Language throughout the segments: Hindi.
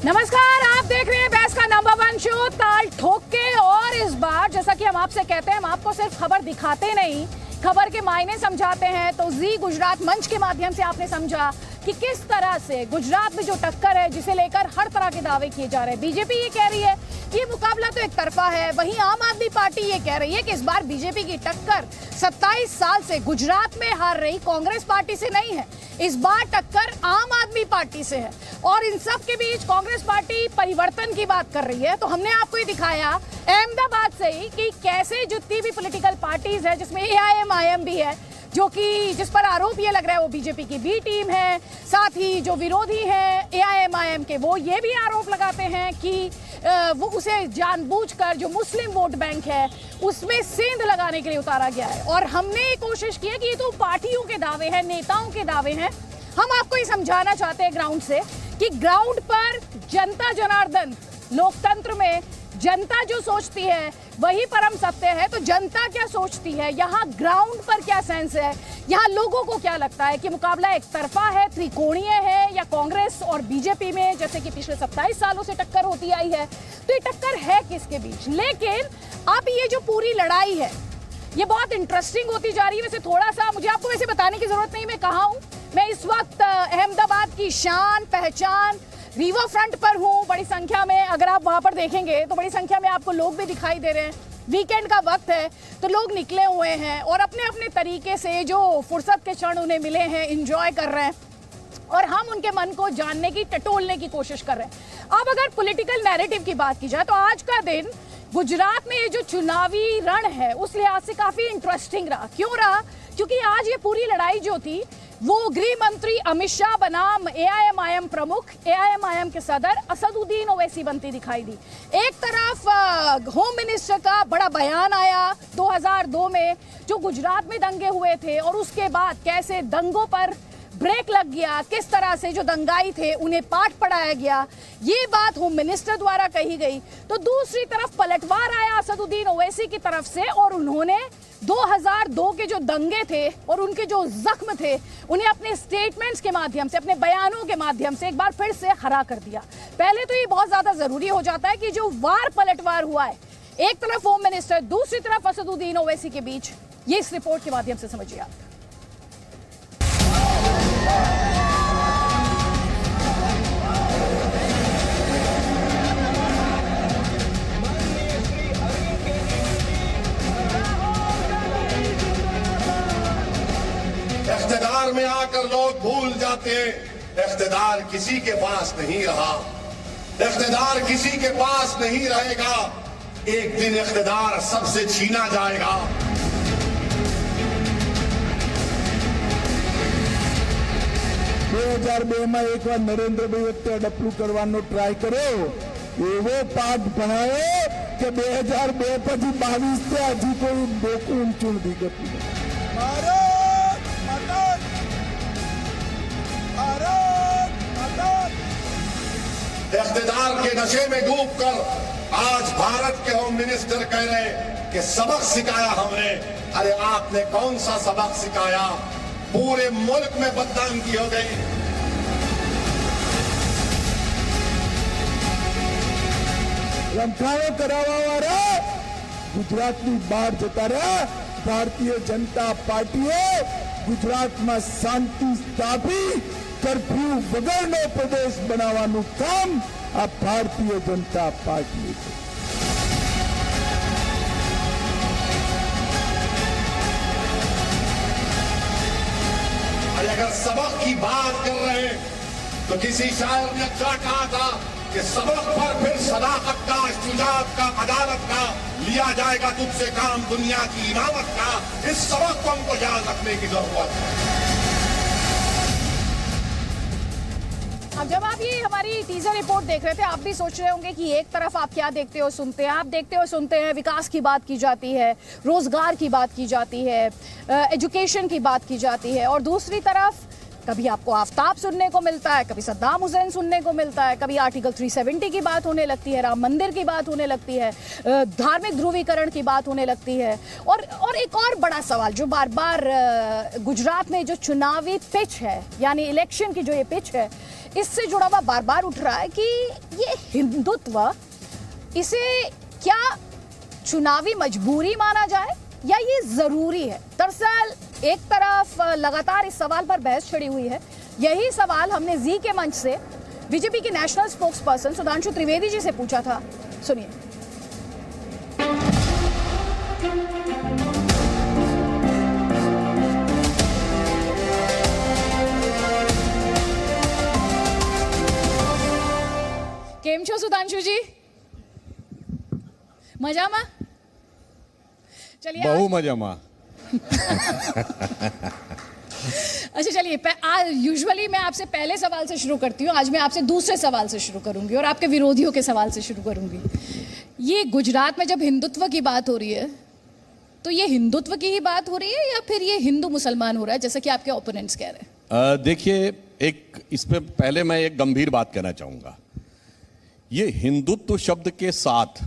नमस्कार, आप देख रहे हैं बहस का नंबर 1 शो ताल ठोक के। और इस बार जैसा कि हम आपसे कहते हैं, हम आपको सिर्फ खबर दिखाते नहीं, खबर के मायने समझाते हैं। तो जी गुजरात मंच के माध्यम से आपने समझा कि किस तरह से गुजरात में जो टक्कर है, जिसे लेकर हर तरह के दावे किए जा रहे हैं। बीजेपी ये कह रही है कि ये मुकाबला तो एक तरफा है, वहीं आम आदमी पार्टी ये कह रही है कि इस बार बीजेपी की टक्कर 27 साल से गुजरात में हार रही कांग्रेस पार्टी से नहीं है, इस बार टक्कर आम आदमी पार्टी से है। और इन सब के बीच कांग्रेस पार्टी परिवर्तन की बात कर रही है। तो हमने आपको ये दिखाया अहमदाबाद से ही कि कैसे जितनी भी पॉलिटिकल पार्टीज है, जिसमें AIM भी है, जो कि जिस पर आरोप ये लग रहा है वो बीजेपी की बी टीम है, साथ ही जो विरोधी हैं AIM के, वो ये भी आरोप लगाते हैं कि वो उसे जानबूझकर जो मुस्लिम वोट बैंक है उसमें सेंध लगाने के लिए उतारा गया है। और हमने ये कोशिश की है कि ये तो पार्टियों के दावे हैं, नेताओं के दावे हैं। हम आपको ये समझाना चाहते हैं ग्राउंड से कि ग्राउंड पर जनता जनार्दन, लोकतंत्र में जनता जो सोचती है वही परम सत्य है। तो जनता क्या सोचती है, यहाँ ग्राउंड पर क्या सेंस है, यहाँ लोगों को क्या लगता है कि मुकाबला एक तरफा है, त्रिकोणीय है, या कांग्रेस और बीजेपी में जैसे कि पिछले 27 सालों से टक्कर होती आई है, तो ये टक्कर है किसके बीच। लेकिन अब ये जो पूरी लड़ाई है ये बहुत इंटरेस्टिंग होती जा रही है। वैसे थोड़ा सा मुझे आपको वैसे बताने की जरूरत नहीं, मैं कहाँ हूँ। मैं इस वक्त अहमदाबाद की शान पहचान रिवर फ्रंट पर हूँ। बड़ी संख्या में, अगर आप वहां पर देखेंगे तो बड़ी संख्या में आपको लोग भी दिखाई दे रहे हैं। वीकेंड का वक्त है तो लोग निकले हुए हैं और अपने अपने तरीके से जो फुर्सत के क्षण उन्हें मिले हैं एंजॉय कर रहे हैं, और हम उनके मन को जानने की, टटोलने की कोशिश कर रहे हैं। अब अगर पॉलिटिकल नैरेटिव की बात की जाए तो आज का दिन गुजरात में ये जो चुनावी रण है उस लिहाज से काफी इंटरेस्टिंग रहा। क्यों रहा? क्योंकि आज ये पूरी लड़ाई जो थी वो गृह मंत्री अमित शाह बनाम AIM प्रमुख, AIM के सदर असदुद्दीन ओवैसी बनती दिखाई दी। एक तरफ होम मिनिस्टर का बड़ा बयान आया 2002 में जो गुजरात में दंगे हुए थे, और उसके बाद कैसे दंगों पर ब्रेक लग गया, किस तरह से जो दंगाई थे उन्हें पाठ पढ़ाया गया, ये बात होम मिनिस्टर द्वारा कही गई। तो दूसरी तरफ पलटवार आया असदुद्दीन ओवैसी की तरफ से, और उन्होंने 2002 के जो दंगे थे और उनके जो जख्म थे उन्हें अपने स्टेटमेंट्स के माध्यम से, अपने बयानों के माध्यम से एक बार फिर से हरा कर दिया। पहले तो ये बहुत ज्यादा जरूरी हो जाता है कि जो वार पलटवार हुआ है, एक तरफ होम मिनिस्टर, दूसरी तरफ असदुद्दीन ओवैसी के बीच, ये इस रिपोर्ट के माध्यम से समझिए आप। इख्तिदार में आकर लोग भूल जाते हैं इख्तिदार किसी के पास नहीं रहा, इख्तिदार किसी के पास नहीं रहेगा, एक दिन इख्तिदार सबसे छीना जाएगा। 2002 में एक बार नरेंद्र भाई वक्त डपलू करवानो ट्राय करो, एवो पाठ भणायो कि 2002 પછી 22 से हजी कोई डोकू ऊंचू दी गई। इख्तिदार के नशे में डूबकर आज भारत के होम मिनिस्टर कह रहे कि सबक सिखाया हमने। अरे आपने कौन सा सबक सिखाया? पूरे मुल्क में बदनामी हो गई। रमखाणो करावा वाला गुजरात की बहार जता रहा। भारतीय जनता पार्टीए गुजरात में शांति स्थापी, कर्फ्यू वगरनो प्रदेश बनावानुं काम आ भारतीय जनता पार्टी है। अगर सबक की बात कर रहे हैं तो किसी शायर ने अच्छा कहा था कि सबक पर फिर सदाकत का, शुजाअत का, अदालत का लिया जाएगा तुझसे काम, दुनिया की इमामत का। इस सबक को हमको याद रखने की जरूरत है। अब जब आप ये हमारी टीजर रिपोर्ट देख रहे थे, आप भी सोच रहे होंगे कि एक तरफ आप क्या देखते हो सुनते हैं, आप देखते हो सुनते हैं विकास की बात की जाती है, रोजगार की बात की जाती है, एजुकेशन की बात की जाती है, और दूसरी तरफ कभी आपको आफ्ताब सुनने को मिलता है, कभी सद्दाम हुसैन सुनने को मिलता है, कभी आर्टिकल 370 की बात होने लगती है, राम मंदिर की बात होने लगती है, धार्मिक ध्रुवीकरण की बात होने लगती है। और एक और बड़ा सवाल जो बार बार गुजरात में जो चुनावी पिच है, यानी इलेक्शन की जो ये पिच है, इससे जुड़ा हुआ बार बार उठ रहा है कि ये हिंदुत्व, इसे क्या चुनावी मजबूरी माना जाए या ये जरूरी है? दरअसल एक तरफ लगातार इस सवाल पर बहस छिड़ी हुई है। यही सवाल हमने जी के मंच से बीजेपी के national spokesperson Sudhanshu Trivedi ji से पूछा था। सुनिए। કેમ છો સુધાંશુજી? મજામાં? चलिए बहु मजामा। अच्छा चलिए, यूजुअली मैं आपसे पहले सवाल से शुरू करती हूँ, आज मैं आपसे दूसरे सवाल से शुरू करूंगी और आपके विरोधियों के सवाल से शुरू करूंगी। ये गुजरात में जब हिंदुत्व की बात हो रही है तो ये हिंदुत्व की ही बात हो रही है या फिर ये हिंदू मुसलमान हो रहा है, जैसा कि आपके ओपोनेंट्स कह रहे हैं? देखिए, एक इसमें पहले मैं एक गंभीर बात कहना चाहूंगा। ये हिंदुत्व शब्द के साथ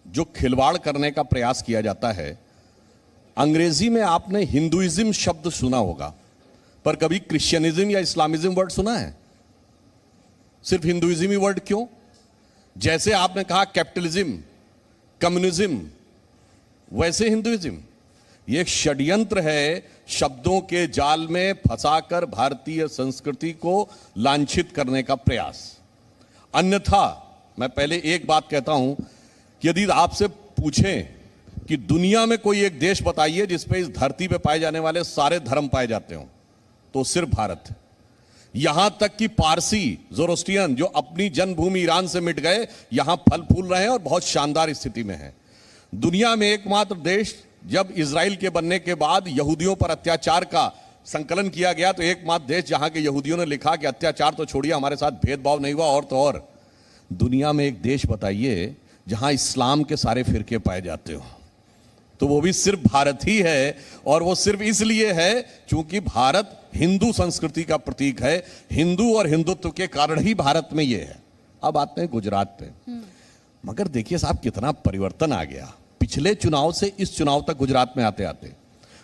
जो खिलवाड़ करने का प्रयास किया जाता है, अंग्रेजी में आपने हिंदुइज्म शब्द सुना होगा, पर कभी क्रिश्चियनिज्म या इस्लामिज्म वर्ड सुना है? सिर्फ हिंदुइज्म ही वर्ड क्यों? जैसे आपने कहा कैपिटलिज्म, कम्युनिज्म, वैसे हिंदुइज्म। ये एक षड्यंत्र है शब्दों के जाल में फंसाकर भारतीय संस्कृति को लांछित करने का प्रयास। अन्यथा मैं पहले एक बात कहता हूं कि यदि आपसे पूछें कि दुनिया में कोई एक देश बताइए जिसपे इस धरती पे पाए जाने वाले सारे धर्म पाए जाते हो, तो सिर्फ भारत। यहां तक कि पारसी, जोरोस्ट्रियन, जो अपनी जन्मभूमि ईरान से मिट गए, यहां फल फूल रहे हैं और बहुत शानदार स्थिति में है। दुनिया में एकमात्र देश, जब इजराइल के बनने के बाद यहूदियों पर अत्याचार का संकलन किया गया, तो एकमात्र देश जहां के यहूदियों ने लिखा कि अत्याचार तो छोड़िए, हमारे साथ भेदभाव नहीं हुआ, और तो और। दुनिया में एक देश बताइए जहां इस्लाम के सारे फिरके पाए जाते हो, तो वो भी सिर्फ भारत ही है। और वो सिर्फ इसलिए है क्योंकि भारत हिंदू संस्कृति का प्रतीक है। हिंदू और हिंदुत्व के कारण ही भारत में ये है। अब आते हैं गुजरात पे। मगर देखिए साहब, कितना परिवर्तन आ गया पिछले चुनाव से इस चुनाव तक। गुजरात में आते आते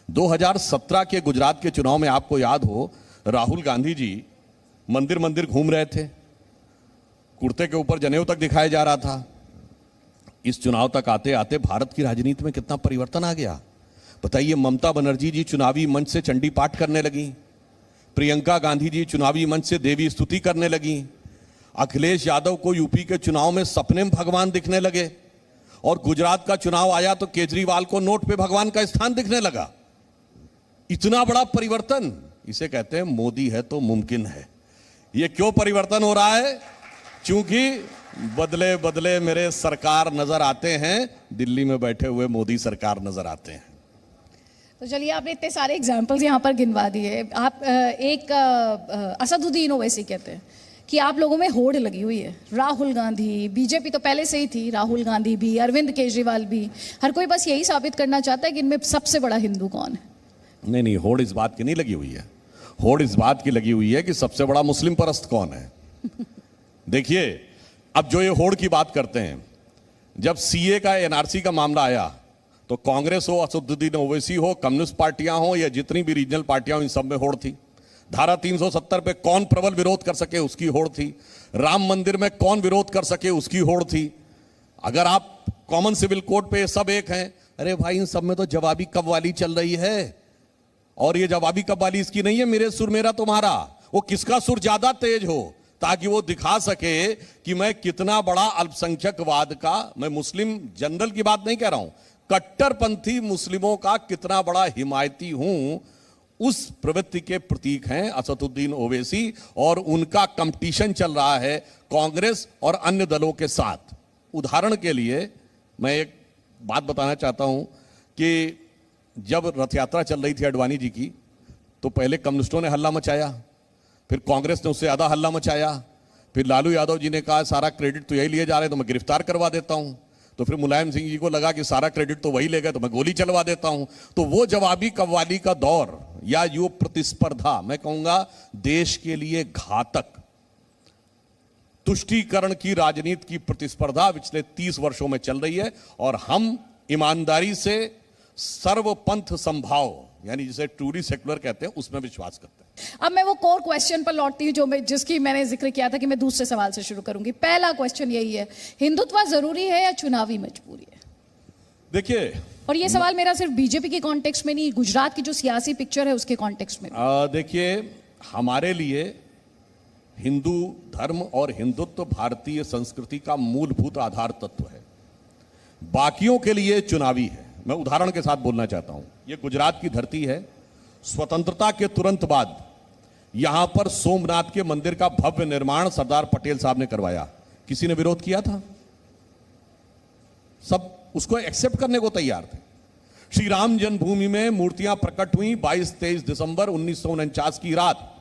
2017 के गुजरात के चुनाव में आपको याद हो, राहुल गांधी जी मंदिर मंदिर घूम रहे थे, कुर्ते के ऊपर जनेऊ तक दिखाया जा रहा था। इस चुनाव तक आते आते भारत की राजनीति में कितना परिवर्तन आ गया बताइए। ममता बनर्जी जी चुनावी मंच से चंडी पाठ करने लगी, प्रियंका गांधी जी चुनावी मंच से देवी स्तुति करने लगी, अखिलेश यादव को यूपी के चुनाव में सपने में भगवान दिखने लगे, और गुजरात का चुनाव आया तो केजरीवाल को नोट पे भगवान का स्थान दिखने लगा। इतना बड़ा परिवर्तन, इसे कहते हैं मोदी है तो मुमकिन है। ये क्यों परिवर्तन हो रहा है? क्योंकि बदले बदले मेरे सरकार नजर आते हैं, दिल्ली में बैठे हुए मोदी सरकार नजर आते हैं। तो चलिए, आपने इतने सारे एग्जाम्पल्स यहाँ पर गिनवा दिए। आप एक असदुद्दीन ओवैसी कहते हैं कि आप लोगों में होड़ लगी हुई है। राहुल गांधी, बीजेपी तो पहले से ही थी, राहुल गांधी भी, अरविंद केजरीवाल भी, हर कोई बस यही साबित करना चाहता है कि इनमें सबसे बड़ा हिंदू कौन है। नहीं, होड़ इस बात की नहीं लगी हुई है। होड़ इस बात की लगी हुई है कि सबसे बड़ा मुस्लिम परस्त कौन है। देखिए, अब जो ये होड़ की बात करते हैं, जब सीए का, एनआरसी का मामला आया, तो कांग्रेस हो, असदुद्दीन ओवैसी हो, कम्युनिस्ट पार्टियां हो या जितनी भी रीजनल पार्टियां हो, इन सब में होड़ थी। धारा 370 पे कौन प्रबल विरोध कर सके, उसकी होड़ थी। राम मंदिर में कौन विरोध कर सके, उसकी होड़ थी। अगर आप कॉमन सिविल कोड पे सब एक हैं, अरे भाई इन सब में तो जवाबी कव्वाली चल रही है। और ये जवाबी कव्वाली इसकी नहीं है, मेरे सुर मेरा तुम्हारा, वो किसका सुर ज्यादा तेज हो, ताकि वो दिखा सके कि मैं कितना बड़ा अल्पसंख्यकवाद का, मैं मुस्लिम जनरल की बात नहीं कह रहा हूं, कट्टरपंथी मुस्लिमों का कितना बड़ा हिमायती हूं। उस प्रवृत्ति के प्रतीक हैं असदुद्दीन ओवैसी, और उनका कंपटीशन चल रहा है कांग्रेस और अन्य दलों के साथ। उदाहरण के लिए मैं एक बात बताना चाहता हूं कि जब रथ यात्रा चल रही थी अडवाणी जी की, तो पहले कम्युनिस्टों ने हल्ला मचाया, फिर कांग्रेस ने उससे ज्यादा हल्ला मचाया, फिर लालू यादव जी ने कहा सारा क्रेडिट तो यही लिए जा रहे हैं तो मैं गिरफ्तार करवा देता हूं, तो फिर मुलायम सिंह जी को लगा कि सारा क्रेडिट तो वही ले गए तो मैं गोली चलवा देता हूं। तो वो जवाबी कव्वाली का दौर या यो प्रतिस्पर्धा, मैं कहूंगा देश के लिए घातक तुष्टीकरण की राजनीति की प्रतिस्पर्धा पिछले 30 वर्षों में चल रही है। और हम ईमानदारी से सर्वपंथ संभाव, यानी जिसे ट्रूली सेक्युलर कहते हैं, उसमें विश्वास करते हैं। अब मैं वो कोर क्वेश्चन पर लौटती हूँ जिसकी मैंने जिक्र किया था कि मैं दूसरे सवाल से शुरू करूंगी। पहला क्वेश्चन यही है, हिंदुत्व जरूरी है या चुनावी मजबूरी है? देखिए, और ये सवाल मेरा सिर्फ बीजेपी के कॉन्टेक्स्ट में नहीं, गुजरात की जो सियासी पिक्चर है उसके कॉन्टेक्स्ट में। देखिए, हमारे लिए हिंदू धर्म और हिंदुत्व भारतीय संस्कृति का मूलभूत आधार तत्व है, बाकियों के लिए चुनावी है। मैं उदाहरण के साथ बोलना चाहता हूं। ये गुजरात की धरती है। स्वतंत्रता के तुरंत बाद यहां पर सोमनाथ के मंदिर का भव्य निर्माण सरदार पटेल साहब ने करवाया। किसी ने विरोध किया था? सब उसको एक्सेप्ट करने को तैयार थे। श्री राम जन्मभूमि में मूर्तियां प्रकट हुई 22-23 दिसंबर 1949 की रात।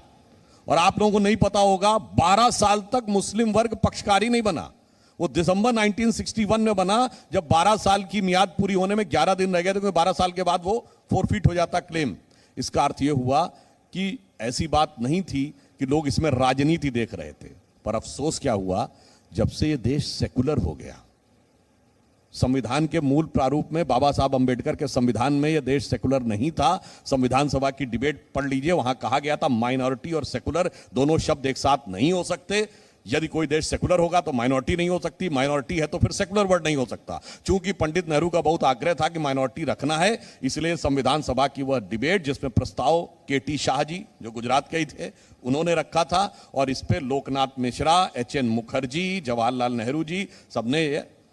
और आप लोगों को नहीं पता होगा, 12 साल तक मुस्लिम वर्ग पक्षकारी नहीं बना। वो दिसंबर 1961 में बना, जब 12 साल की मियाद पूरी होने में 11 दिन रह गए थे, 12 साल के बाद वो फोरफिट हो जाता क्लेम। इसका अर्थ यह हुआ कि ऐसी बात नहीं थी कि लोग इसमें राजनीति देख रहे थे। पर अफसोस क्या हुआ, जब से ये देश सेकुलर हो गया, संविधान के मूल प्रारूप में बाबा साहब अंबेडकर के संविधान में यह देश सेकुलर नहीं था। संविधान सभा की डिबेट पढ़ लीजिए, वहां कहा गया था माइनॉरिटी और सेकुलर दोनों शब्द एक साथ नहीं हो सकते। यदि कोई देश सेकुलर होगा तो माइनॉरिटी नहीं हो सकती, माइनॉरिटी है तो फिर सेकुलर वर्ड नहीं हो सकता। चूंकि पंडित नेहरू का बहुत आग्रह था कि माइनॉरिटी रखना है, इसलिए संविधान सभा की वह डिबेट, जिसमें प्रस्ताव केटी शाह जी जो गुजरात के ही थे उन्होंने रखा था, और इस पे लोकनाथ मिश्रा, एचएन मुखर्जी, जवाहरलाल नेहरू जी सबने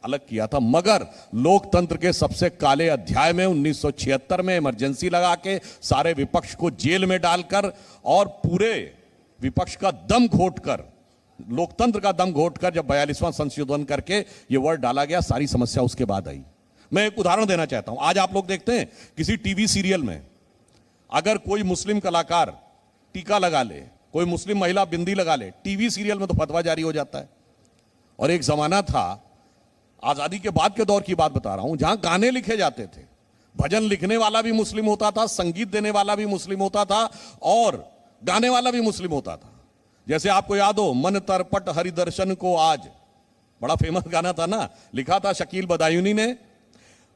अलग किया था। मगर लोकतंत्र के सबसे काले अध्याय में 1976 में इमरजेंसी लगा के सारे विपक्ष को जेल में डालकर और पूरे विपक्ष का दम घोटकर, लोकतंत्र का दम घोटकर जब 42वां संशोधन करके ये वर्ड डाला गया, सारी समस्या उसके बाद आई। मैं एक उदाहरण देना चाहता हूं। आज आप लोग देखते हैं किसी टीवी सीरियल में अगर कोई मुस्लिम कलाकार टीका लगा ले, कोई मुस्लिम महिला बिंदी लगा ले, टीवी सीरियल में तो फतवा जारी हो जाता है। और एक जमाना था, आजादी के बाद के दौर की बात बता रहा हूं, जहां गाने लिखे जाते थे, भजन लिखने वाला भी मुस्लिम होता था, संगीत देने वाला भी मुस्लिम होता था और गाने वाला भी मुस्लिम होता था। जैसे आपको याद हो, मन तरपट हरिदर्शन को आज, बड़ा फेमस गाना था ना, लिखा था शकील बदायूनी ने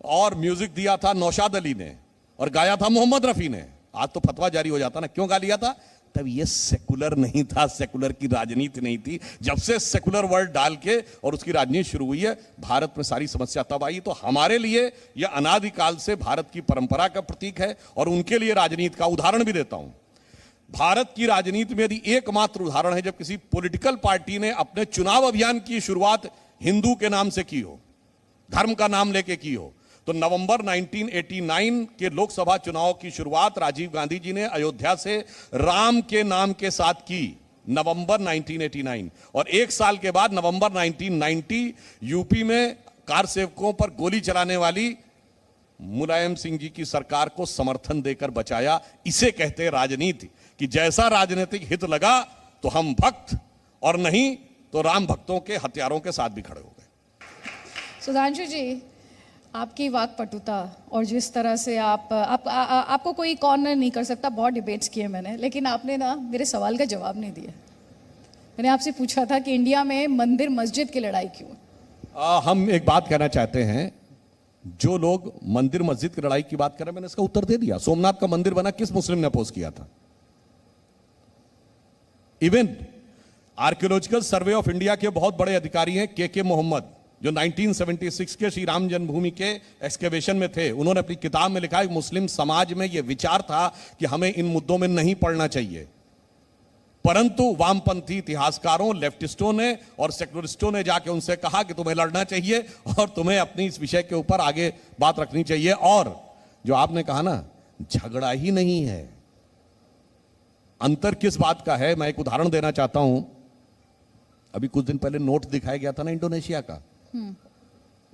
और म्यूजिक दिया था नौशाद अली ने और गाया था मोहम्मद रफी ने। आज तो फतवा जारी हो जाता ना। क्यों गा लिया था? तब ये सेकुलर नहीं था, सेकुलर की राजनीति नहीं थी। जब से सेकुलर वर्ड डाल के और उसकी राजनीति शुरू हुई है, भारत में सारी समस्या तब आई। तो हमारे लिए यह अनादिकाल से भारत की परंपरा का प्रतीक है और उनके लिए राजनीति का उदाहरण भी देता हूं। भारत की राजनीति में यदि एकमात्र उदाहरण है जब किसी पॉलिटिकल पार्टी ने अपने चुनाव अभियान की शुरुआत हिंदू के नाम से की हो, धर्म का नाम लेके की हो, तो नवंबर 1989 के लोकसभा चुनाव की शुरुआत राजीव गांधी जी ने अयोध्या से राम के नाम के साथ की, नवंबर 1989। और एक साल के बाद नवंबर 1990 यूपी में कार सेवकों पर गोली चलाने वाली मुलायम सिंह जी की सरकार को समर्थन देकर बचाया। इसे कहते हैं राजनीति, कि जैसा राजनीतिक हित लगा तो हम भक्त और नहीं तो राम भक्तों के हथियारों के साथ भी खड़े हो गए। सुधांशु जी, आपकी वाकपटुता और जिस तरह से आपको कोई कॉर्नर नहीं कर सकता। बहुत डिबेट्स किए मैंने, लेकिन आपने ना मेरे सवाल का जवाब नहीं दिया। मैंने आपसे पूछा था कि इंडिया में मंदिर मस्जिद की लड़ाई क्यों? हम एक बात कहना चाहते हैं, जो लोग मंदिर मस्जिद की लड़ाई की बात कर रहे हैं, मैंने इसका उत्तर दे दिया। सोमनाथ का मंदिर बना, किस मुस्लिम ने अपोज किया था? Even archaeological survey of India के बहुत बड़े अधिकारी हैं के मोहम्मद, जो 1976 के श्री राम जन्मभूमि के एक्सकेवेशन में थे। उन्होंने अपनी किताब में लिखा है, मुस्लिम समाज में यह विचार था कि हमें इन मुद्दों में नहीं पढ़ना चाहिए, परंतु वामपंथी इतिहासकारों, लेफ्टिस्टों ने और सेकुलरिस्टों ने जाके उनसे कहा कि तुम्हें लड़ना चाहिए और तुम्हें अपनी इस विषय के ऊपर आगे बात रखनी चाहिए। और जो आपने कहा ना, झगड़ा ही नहीं है। अंतर किस बात का है, मैं एक उदाहरण देना चाहता हूं। अभी कुछ दिन पहले नोट दिखाया गया था ना इंडोनेशिया का,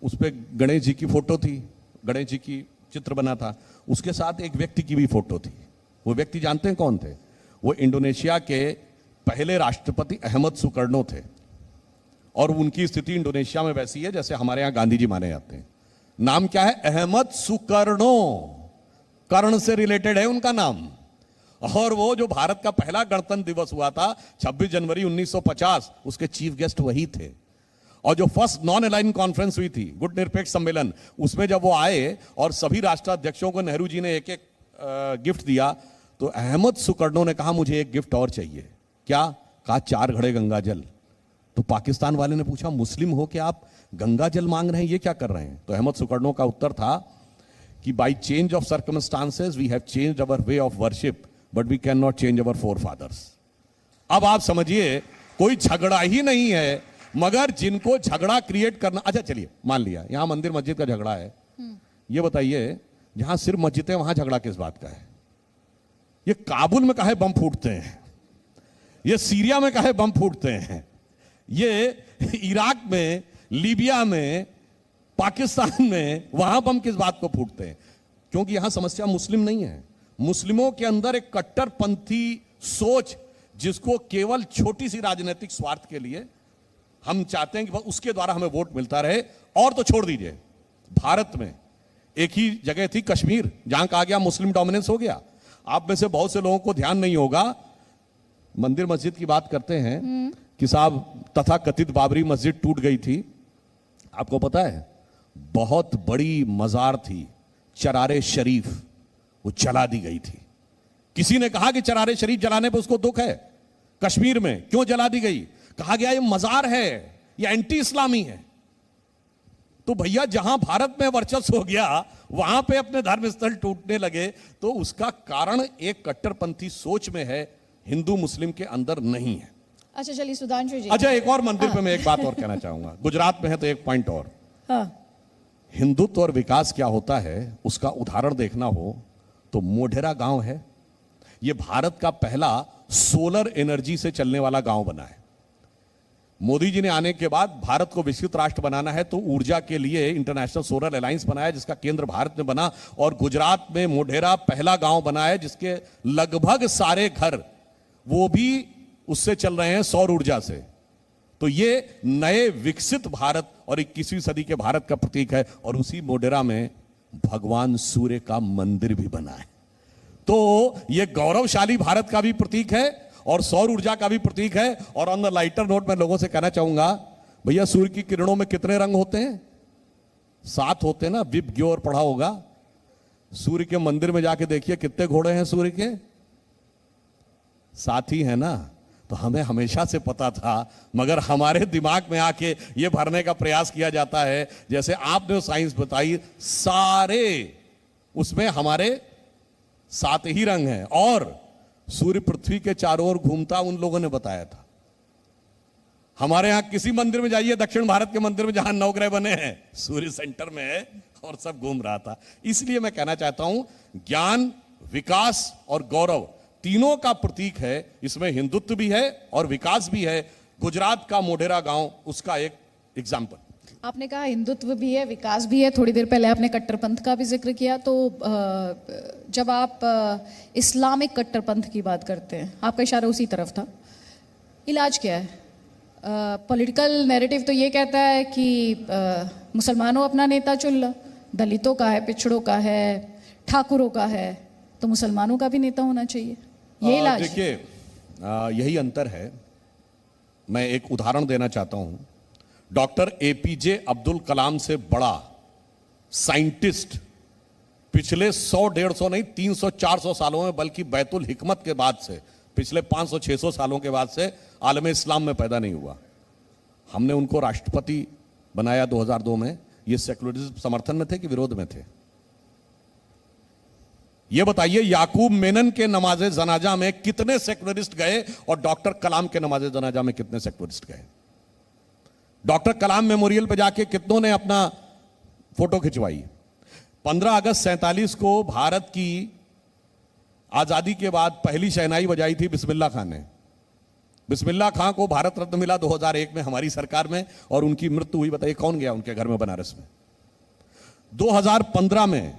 उस पे गणेश जी की फोटो थी, गणेश जी की चित्र बना था, उसके साथ एक व्यक्ति की भी फोटो थी। वो व्यक्ति जानते हैं कौन थे? वो इंडोनेशिया के पहले राष्ट्रपति अहमद सुकर्नो थे। और उनकी स्थिति इंडोनेशिया में वैसी है जैसे हमारे यहां गांधी जी माने जाते हैं। नाम क्या है? अहमद सुकर्नो, कर्ण से रिलेटेड है उनका नाम। और वो जो भारत का पहला गणतंत्र दिवस हुआ था 26 जनवरी 1950, उसके चीफ गेस्ट वही थे। और जो फर्स्ट नॉन अलाइन कॉन्फ्रेंस हुई थी, गुट निरपेक्ष सम्मेलन, उसमें जब वो आए और सभी राष्ट्राध्यक्षों को नेहरू जी ने एक एक गिफ्ट दिया, तो अहमद सुकर्णो ने कहा मुझे एक गिफ्ट और चाहिए। क्या? कहा 4 घड़े गंगा जल। तो पाकिस्तान वाले ने पूछा मुस्लिम हो के आप गंगा जल मांग रहे हैं, ये क्या कर रहे हैं? तो अहमद सुकर्णो का उत्तर था कि by change of circumstances we have changed our way of worship but we can not change our forefathers. अब आप समझिए कोई झगड़ा ही नहीं है, मगर जिनको झगड़ा क्रिएट करना, अच्छा चलिए मान लिया यहां मंदिर मस्जिद का झगड़ा है, ये बताइए जहां सिर्फ मस्जिद है वहां झगड़ा किस बात का है? ये काबुल में काहे बम फूटते हैं, ये सीरिया में काहे बम फूटते हैं, ये इराक में, लीबिया में, पाकिस्तान में वहां बम किस बात को फूटते हैं? क्योंकि यहां समस्या मुस्लिम नहीं है, मुस्लिमों के अंदर एक कट्टरपंथी सोच, जिसको केवल छोटी सी राजनीतिक स्वार्थ के लिए हम चाहते हैं कि उसके द्वारा हमें वोट मिलता रहे। और तो छोड़ दीजिए, भारत में एक ही जगह थी कश्मीर, जहां कहा गया मुस्लिम डोमिनेंस हो गया। आप में से बहुत से लोगों को ध्यान नहीं होगा, मंदिर मस्जिद की बात करते हैं कि साहब तथा कथित बाबरी मस्जिद टूट गई थी। आपको पता है बहुत बड़ी मजार थी चरारे शरीफ, वो जला दी गई थी। किसी ने कहा कि चरारे शरीफ जलाने पर उसको दुख है, कश्मीर में क्यों जला दी गई? कहा गया ये मजार है, ये एंटी इस्लामी है। तो भैया जहां भारत में वर्चस्व हो गया वहां पे अपने धर्म स्थल टूटने लगे, तो उसका कारण एक कट्टरपंथी सोच में है, हिंदू मुस्लिम के अंदर नहीं है। अच्छा चलिए सुधांशु जी। अच्छा एक और मंदिर पे मैं एक बात और कहना चाहूंगा, गुजरात में है तो एक पॉइंट और। हिंदुत्व और विकास क्या होता है उसका उदाहरण देखना हो तो मोढेरा गांव है, यह भारत का पहला सोलर एनर्जी से चलने वाला गांव बना है। मोदी जी ने आने के बाद भारत को विकसित राष्ट्र बनाना है तो ऊर्जा के लिए इंटरनेशनल सोलर अलायंस बनाया, जिसका केंद्र भारत में बना, और गुजरात में मोढेरा पहला गांव बना है जिसके लगभग सारे घर वो भी उससे चल रहे हैं सौर ऊर्जा से। तो ये नए विकसित भारत और 21वीं सदी के भारत का प्रतीक है। और उसी मोढेरा में भगवान सूर्य का मंदिर भी बना है। तो ये गौरवशाली भारत का भी प्रतीक है और सौर ऊर्जा का भी प्रतीक है। और ऑन द लाइटर नोट मैं लोगों से कहना चाहूंगा, भैया सूर्य की किरणों में कितने रंग होते हैं? 7 होते हैं ना, विप ग्योर पढ़ा होगा। सूर्य के मंदिर में जाके देखिए कितने घोड़े हैं सूर्य के? 7 ही है ना। तो हमें हमेशा से पता था, मगर हमारे दिमाग में आके ये भरने का प्रयास किया जाता है, जैसे आपने साइंस बताई, सारे उसमें हमारे 7 ही रंग हैं। और सूर्य पृथ्वी के चारों ओर घूमता, उन लोगों ने बताया था। हमारे यहां किसी मंदिर में जाइए, दक्षिण भारत के मंदिर में जहां नवग्रह बने हैं, सूर्य सेंटर में है और सब घूम रहा था। इसलिए मैं कहना चाहता हूं, ज्ञान, विकास और गौरव तीनों का प्रतीक है। इसमें हिंदुत्व भी है और विकास भी है। गुजरात का मोढेरा गांव उसका एक एग्जाम्पल। आपने कहा हिंदुत्व भी है, विकास भी है, थोड़ी देर पहले आपने कट्टरपंथ का भी जिक्र किया। तो जब आप इस्लामिक कट्टरपंथ की बात करते हैं, आपका इशारा उसी तरफ था, इलाज क्या है? पॉलिटिकल नैरेटिव तो ये कहता है कि मुसलमानों अपना नेता चुन लो, दलितों का है, पिछड़ों का है, ठाकुरों का है, तो मुसलमानों का भी नेता होना चाहिए, ये इलाज? देखिए यही अंतर है। मैं एक उदाहरण देना चाहता हूं। डॉक्टर एपीजे अब्दुल कलाम से बड़ा साइंटिस्ट पिछले 100-150 नहीं 300-400 सालों में, बल्कि बैतुल हिकमत के बाद से, पिछले 500-600 सालों के बाद से आलम इस्लाम में पैदा नहीं हुआ। हमने उनको राष्ट्रपति बनाया 2002 में। ये सेकुलरिज्म समर्थन में थे कि विरोध में थे? ये बताइए, याकूब मेनन के नमाजे जनाजा में कितने सेकुलरिस्ट गए और डॉक्टर कलाम के नमाजे जनाजा में कितने सेकुलरिस्ट गए? डॉक्टर कलाम मेमोरियल पे जाके कितनों ने अपना फोटो खिंचवाई? 15 अगस्त 47 को भारत की आजादी के बाद पहली शहनाई बजाई थी बिस्मिल्लाह खान ने। बिस्मिल्लाह खान को भारत रत्न मिला 2001 में हमारी सरकार में, और उनकी मृत्यु हुई, बताइए कौन गया उनके घर में बनारस में? 2015 में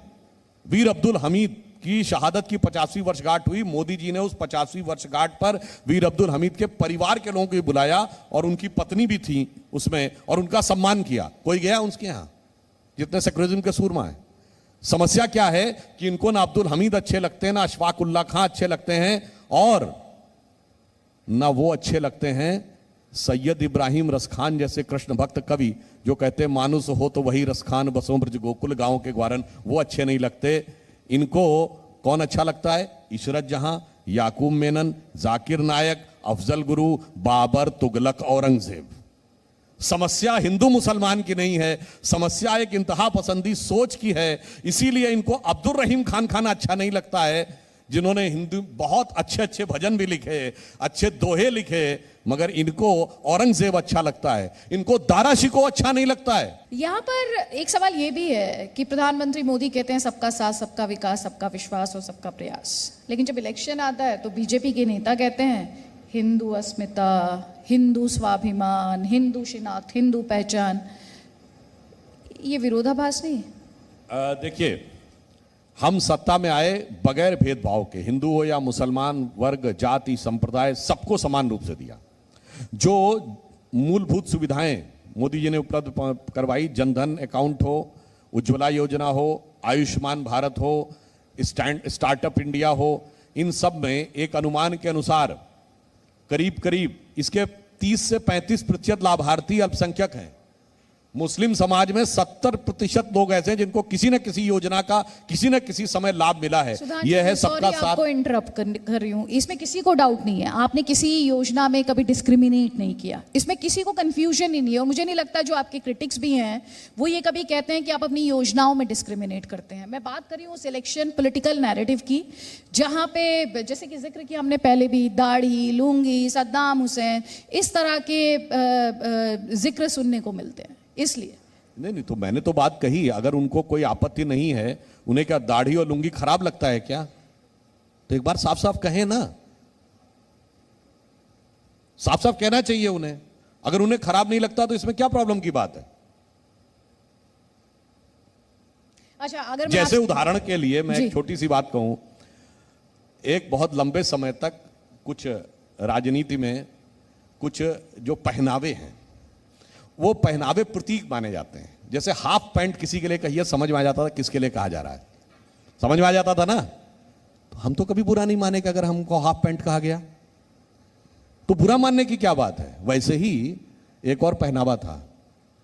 वीर अब्दुल हमीद की शहादत की 50वीं वर्षगांठ हुई। मोदी जी ने उस 50वीं वर्षगांठ पर वीर अब्दुल हमीद के परिवार के लोगों को बुलाया और उनकी पत्नी भी थी उसमें, और उनका सम्मान किया। कोई गया उसके यहां? जितने सेकुलरिज्म के सूरमा है। समस्या क्या है कि इनको ना अब्दुल हमीद अच्छे लगते हैं, ना अशफाक उल्लाह खां अच्छे लगते हैं, और ना वो अच्छे लगते हैं सैयद इब्राहिम रसखान जैसे कृष्ण भक्त कवि, जो कहते हैं मानुस हो तो वही रसखान बसों ब्रज गोकुल गांव के ग्वारन, वो अच्छे नहीं लगते। इनको कौन अच्छा लगता है? इशरत जहां, याकूब मेनन, जाकिर नायक, अफजल गुरु, बाबर, तुगलक, औरंगजेब। समस्या हिंदू मुसलमान की नहीं है, समस्या एक इंतहा पसंदी सोच की है। इसीलिए इनको अब्दुल रहीम खान खाना अच्छा नहीं लगता है, जिन्होंने हिंदू बहुत अच्छे अच्छे भजन भी लिखे, अच्छे दोहे लिखे, मगर इनको औरंगजेब अच्छा लगता है, इनको दारा शिको अच्छा नहीं लगता है। यहाँ पर एक सवाल ये भी है कि प्रधानमंत्री मोदी कहते हैं सबका साथ, सबका विकास, सबका विश्वास और सबका प्रयास, लेकिन जब इलेक्शन आता है तो बीजेपी के नेता कहते हैं हिंदू अस्मिता, हिंदू स्वाभिमान, हिंदू शिनाख्त, हिंदू पहचान। ये विरोधाभास नहीं? देखिए, हम सत्ता में आए बगैर भेदभाव के, हिंदू हो या मुसलमान, वर्ग, जाति, संप्रदाय, सबको समान रूप से दिया। जो मूलभूत सुविधाएं मोदी जी ने उपलब्ध करवाई, जनधन अकाउंट हो, उज्ज्वला योजना हो, आयुष्मान भारत हो, स्टार्टअप इंडिया हो, इन सब में एक अनुमान के अनुसार करीब करीब इसके 30 से 35% लाभार्थी अल्पसंख्यक हैं। मुस्लिम समाज में 70% लोग ऐसे हैं जिनको किसी न किसी योजना का किसी न किसी समय लाभ मिला है। यह है सबका साथ। आपको इंटरप्ट कर रही हूं, इसमें किसी को डाउट नहीं है, आपने किसी योजना में कभी डिस्क्रिमिनेट नहीं किया, इसमें किसी को कंफ्यूजन ही नहीं है। और मुझे नहीं लगता जो आपके क्रिटिक्स भी हैं वो ये कभी कहते हैं कि आप अपनी योजनाओं में डिस्क्रिमिनेट करते हैं। मैं बात कर रही हूँ सिलेक्शन पॉलिटिकल नैरेटिव की, जहां पे जैसे कि जिक्र किया हमने पहले भी, दाढ़ी, लुंगी, सद्दाम हुसैन, इस तरह के जिक्र सुनने को मिलते हैं। इसलिए नहीं, तो मैंने तो बात कही, अगर उनको कोई आपत्ति नहीं है, उन्हें क्या दाढ़ी और लुंगी खराब लगता है क्या? तो एक बार साफ साफ कहें ना, साफ साफ कहना चाहिए उन्हें। अगर उन्हें खराब नहीं लगता तो इसमें क्या प्रॉब्लम की बात है? अच्छा, अगर जैसे उदाहरण के लिए मैं एक छोटी सी बात कहूं, एक बहुत लंबे समय तक कुछ राजनीति में कुछ जो पहनावे हैं वो पहनावे प्रतीक माने जाते हैं। जैसे हाफ पैंट किसी के लिए कहिए, समझ में आ जाता था किसके लिए कहा जा रहा है, समझ में आ जाता था ना। तो हम तो कभी बुरा नहीं माने कि अगर हमको हाफ पैंट कहा गया तो बुरा मानने की क्या बात है। वैसे ही एक और पहनावा था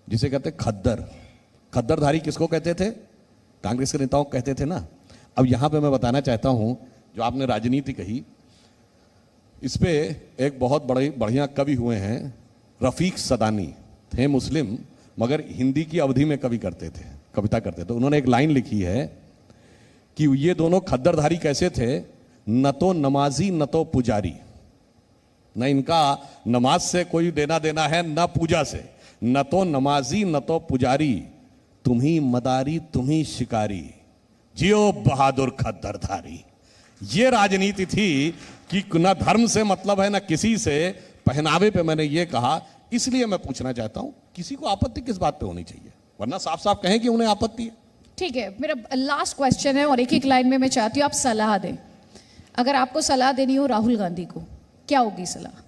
जिसे कहते खद्दर। खद्दरधारी किसको कहते थे? कांग्रेस के नेताओं को कहते थे ना। अब यहां पे मैं बताना चाहता हूं, जो आपने राजनीति कही, इस पे एक बहुत बड़े बढ़िया कवि हुए हैं, रफीक सदानी, थे मुस्लिम मगर हिंदी की अवधि में कविता करते थे। उन्होंने एक लाइन लिखी है कि ये दोनों खद्दरधारी कैसे थे, न तो नमाजी न तो पुजारी, न इनका नमाज से कोई देना देना है न पूजा से, न तो नमाजी न तो पुजारी, तुम्ही मदारी तुम्ही शिकारी, जियो बहादुर खद्दरधारी। ये राजनीति थी कि न धर्म से मतलब है न किसी से। पहनावे पे मैंने ये कहा, इसलिए मैं पूछना चाहता हूं किसी को आपत्ति किस बात पे होनी चाहिए, वरना साफ साफ कहें कि उन्हें आपत्ति है। ठीक है, मेरा लास्ट क्वेश्चन है और एक एक लाइन में मैं चाहती हूं आप सलाह दें। अगर आपको सलाह देनी हो राहुल गांधी को, क्या होगी सलाह?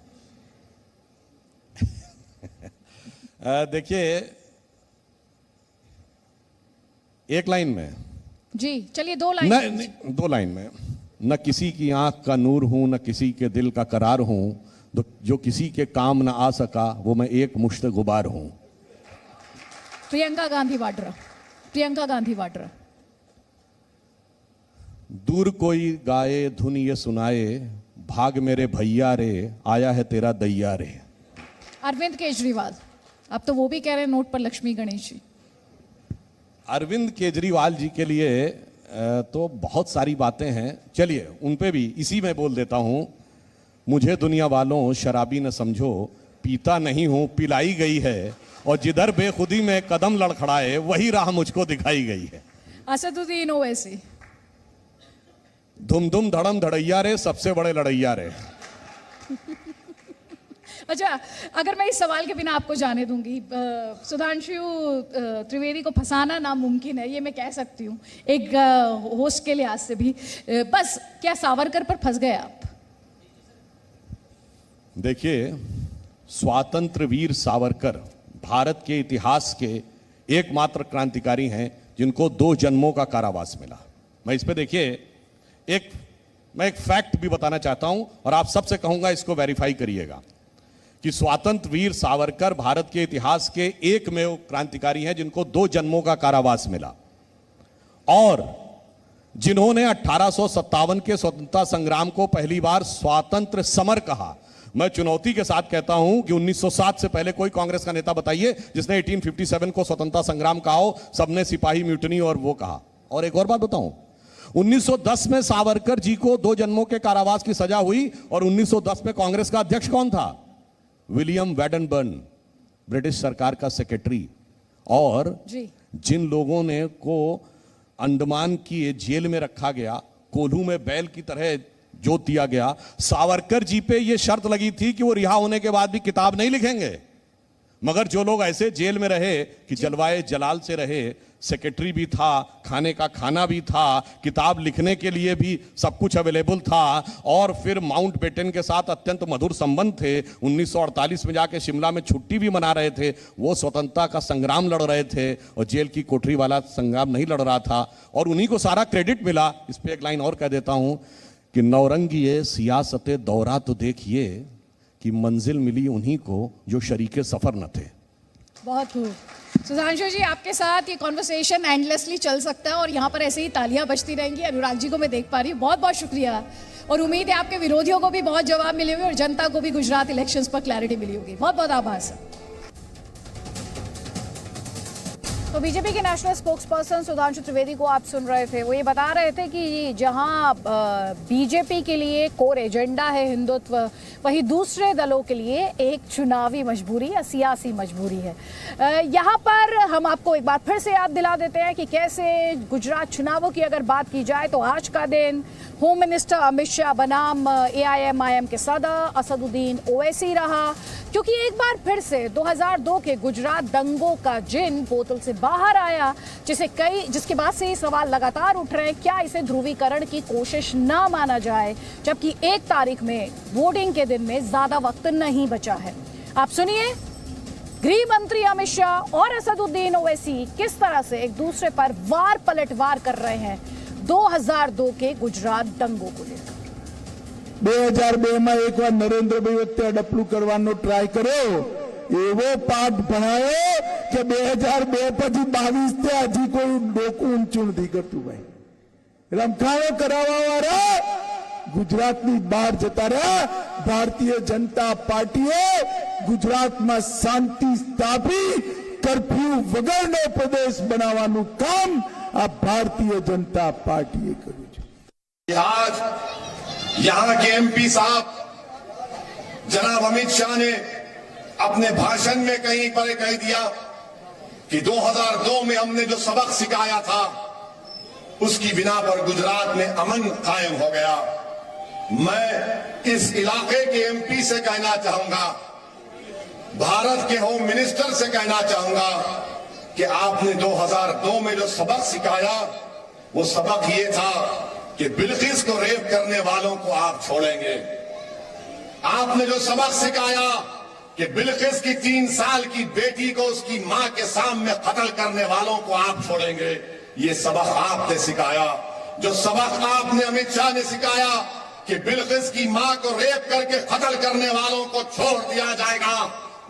देखिए, एक लाइन में जी, चलिए 2 लाइन। 2 लाइन में, न किसी की आंख का नूर हूं न किसी के दिल का करार हूं, जो किसी के काम ना आ सका वो मैं एक मुश्त गुबार हूं। प्रियंका गांधी वाड्रा। प्रियंका गांधी वाड्रा। दूर कोई गाए धुन ये सुनाए, भाग मेरे भैया रे, आया है तेरा दैया रे। अरविंद केजरीवाल, अब तो वो भी कह रहे हैं नोट पर लक्ष्मी गणेश जी। अरविंद केजरीवाल जी के लिए तो बहुत सारी बातें हैं, चलिए उन पे भी इसी में बोल देता हूं। मुझे दुनिया वालों शराबी न समझो, पीता नहीं हूं पिलाई गई है, और जिधर बेखुदी में कदम लड़खड़ाए वही राह मुझको दिखाई गई है। असदुद्दीन ओवैसी। धुम धुम धड़म धड़ैया रे, सबसे बड़े लड़ैया रे। अच्छा, अगर मैं इस सवाल के बिना आपको जाने दूंगी, सुधांशु त्रिवेदी को फंसाना नामुमकिन है, ये मैं कह सकती हूँ एक होस्ट के लिहाज से भी। बस क्या सावरकर पर फंस गए आप? देखिए, स्वातंत्र वीर सावरकर भारत के इतिहास के एकमात्र क्रांतिकारी हैं जिनको 2 जन्मों का कारावास मिला। मैं इस पे देखिए मैं एक फैक्ट भी बताना चाहता हूं और आप सबसे कहूंगा इसको वेरीफाई करिएगा कि स्वतंत्र वीर सावरकर भारत के इतिहास के एकमेव क्रांतिकारी हैं जिनको 2 जन्मों का कारावास मिला। और जिन्होंने 1857 के स्वतंत्रता संग्राम को पहली बार स्वातंत्र्य समर कहा। मैं चुनौती के साथ कहता हूं कि 1907 से पहले कोई कांग्रेस का नेता बताइए जिसने 1857 को स्वतंत्रता संग्राम कहा हो। सबने सिपाही म्यूटनी और वो कहा। और एक और बात बताऊं, 1910 में सावरकर जी को 2 जन्मों के कारावास की सजा हुई और 1910 में कांग्रेस का अध्यक्ष कौन था? विलियम वेडनबर्न, ब्रिटिश सरकार का सेक्रेटरी। और जिन लोगों ने को अंडमान की जेल में रखा गया, कोल्हू में बैल की तरह जोत दिया गया, सावरकर जी पे यह शर्त लगी थी कि वो रिहा होने के बाद भी किताब नहीं लिखेंगे। मगर जो लोग ऐसे जेल में रहे कि जलवाए जलाल से रहे, सेक्रेटरी भी था, खाने का खाना भी था, किताब लिखने के लिए भी सब कुछ अवेलेबल था, और फिर माउंट बेटन के साथ अत्यंत मधुर संबंध थे। 1948 में जाके शिमला में छुट्टी भी मना रहे थे। वो स्वतंत्रता का संग्राम लड़ रहे थे और जेल की कोठरी वाला संग्राम नहीं लड़ रहा था, और उन्हीं को सारा क्रेडिट मिला। इस पे एक लाइन और कह देता हूं कि नौरंगी सियासत दौरा तो देखिए कि मंजिल मिली उन्हीं को जो शरीके सफर न थे। बहुत खूब सुधांशु जी, आपके साथ ये कॉन्वर्सेशन एंडलेसली चल सकता है और यहाँ पर ऐसे ही तालियां बजती रहेंगी। अनुराग जी को मैं देख पा रही हूँ, बहुत बहुत शुक्रिया, और उम्मीद है आपके विरोधियों को भी बहुत जवाब मिले होंगे और जनता को भी गुजरात इलेक्शंस पर क्लैरिटी मिली होगी। बहुत बहुत आभार सर। तो बीजेपी के नेशनल स्पोक्सपर्सन सुधांशु त्रिवेदी को आप सुन रहे थे। वो ये बता रहे थे कि जहां बीजेपी के लिए कोर एजेंडा है हिंदुत्व, वहीं दूसरे दलों के लिए एक चुनावी मजबूरी या सियासी मजबूरी है। यहाँ पर हम आपको एक बार फिर से याद दिला देते हैं कि कैसे गुजरात चुनावों की अगर बात की जाए तो आज का दिन होम मिनिस्टर अमित शाह बनाम AIMIM के सदर असदुद्दीन ओवैसी रहा, क्योंकि एक बार फिर से 2002 के गुजरात दंगों का जिन बोतल से बाहर आया, जिसके बाद से ये सवाल लगातार उठ रहे हैं, क्या इसे ध्रुवीकरण की कोशिश ना माना जाए, जबकि 1 तारीख में वोटिंग के दिन में ज्यादा वक्त नहीं बचा है। आप सुनिए गृह मंत्री अमित शाह और असदुद्दीन ओवैसी किस तरह से एक दूसरे पर वार पलटवार कर रहे हैं 2002 के गुजरात दंगों को लेकर। 2002 में एक बार नरेंद्रभाई वच्चे अडपलू करवानो ट्राय करो, एवो पाठ भणायो कि 2002 પછી 22 ते हजी कोई डोकू ऊंचू नहीं करतु भाई। रमखाणो करावा वाला गुजरातनी बहार जता रहा। भारतीय जनता पार्टीए गुजरात में शांति स्थापी कर्फ्यू वगरनो प्रदेश बनावानु काम आ भारतीय जनता पार्टीए कर्यु छे। आज यहां के MP साहब जनाब अमित शाह ने अपने भाषण में कहीं पर कह दिया कि 2002 में हमने जो सबक सिखाया था उसकी बिना पर गुजरात में अमन कायम हो गया। मैं इस इलाके के MP से कहना चाहूंगा, भारत के होम मिनिस्टर से कहना चाहूंगा कि आपने 2002 में जो सबक सिखाया वो सबक ये था कि बिल्किस को रेप करने वालों को आप छोड़ेंगे। आपने जो सबक सिखाया कि बिल्किस की 3 साल की बेटी को उसकी मां के सामने कत्ल करने वालों को आप छोड़ेंगे, ये सबक आपने सिखाया। जो सबक आपने अमित शाह ने सिखाया कि बिल्किस की मां को रेप करके कत्ल करने वालों को छोड़ दिया जाएगा,